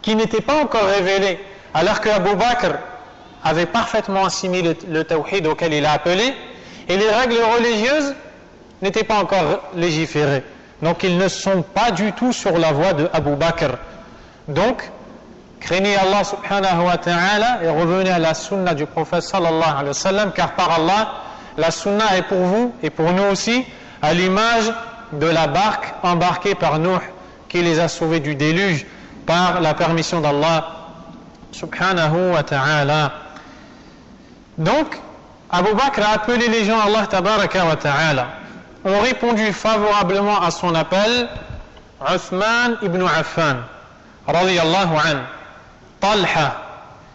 qui n'étaient pas encore révélées, alors que Abu Bakr avait parfaitement assimilé le tawhid auquel il a appelé, et les règles religieuses n'étaient pas encore légiférées. Donc ils ne sont pas du tout sur la voie de Abu Bakr. Donc, craignez Allah subhanahu wa ta'ala et revenez à la sunna du prophète sallallahu alayhi wa sallam, car par Allah, la sunna est pour vous et pour nous aussi, à l'image de la barque embarquée par Nuh, qui les a sauvés du déluge par la permission d'Allah subhanahu wa ta'ala. Donc, Abu Bakr a appelé les gens à Allah tabaraka wa ta'ala. Ont répondu favorablement à son appel Uthman ibn Affan radiyallahu anhu, Talha,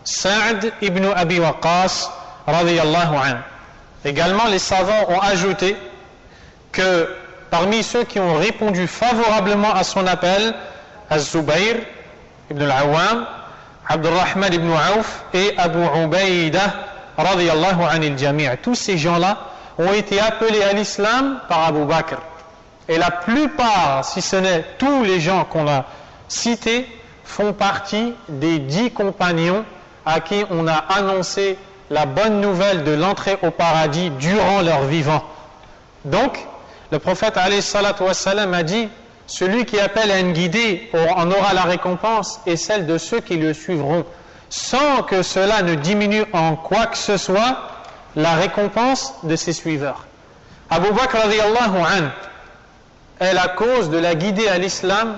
Sa'd ibn Abi Waqqas radiyallahu anhu. Également, les savants ont ajouté que parmi ceux qui ont répondu favorablement à son appel, Az-Zubayr ibn al-Awwam, Abdurrahman ibn Auf et Abu Ubaïda radiyallahu anil jami'. Tous ces gens-là ont été appelés à l'islam par Abu Bakr. Et la plupart, si ce n'est tous les gens qu'on a cités, font partie des 10 compagnons à qui on a annoncé la bonne nouvelle de l'entrée au paradis durant leur vivant. Donc, le prophète alayhi salatu wassalam a dit, celui qui appelle à une guidée en aura la récompense et celle de ceux qui le suivront, sans que cela ne diminue en quoi que ce soit la récompense de ses suiveurs. Abu Bakr radiyallahu anhu est la cause de la guidée à l'islam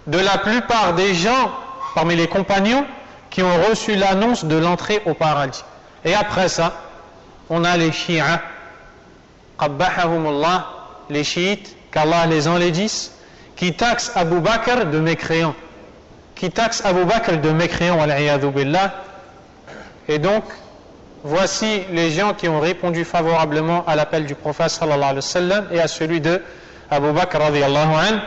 de la plupart des gens parmi les compagnons qui ont reçu l'annonce de l'entrée au paradis. Et après ça, on a les chiites, qabbahahumullah, les chiites, qu'Allah les enlaidisse, qui taxent Abu Bakr de mécréant. Wal-'iyadhu billah. Et donc, voici les gens qui ont répondu favorablement à l'appel du prophète sallallahu alayhi wa sallam et à celui de Abu Bakr radiyallahu anhu.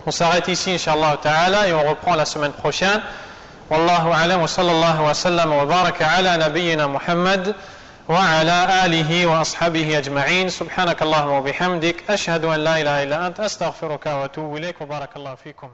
On s'arrête ici, inshallah ta'ala, et on reprend la semaine prochaine. Wallahu a'lam wa sallallahu wa sallam wa baraka ala nabiyyina Muhammad wa ala alihi wa ashabihi ajma'in. Subhanakallahumma wa bihamdik. Ashhadu an la ilaha illa anta astaghfiruka wa atubu ilayk wa barakallahu fikum.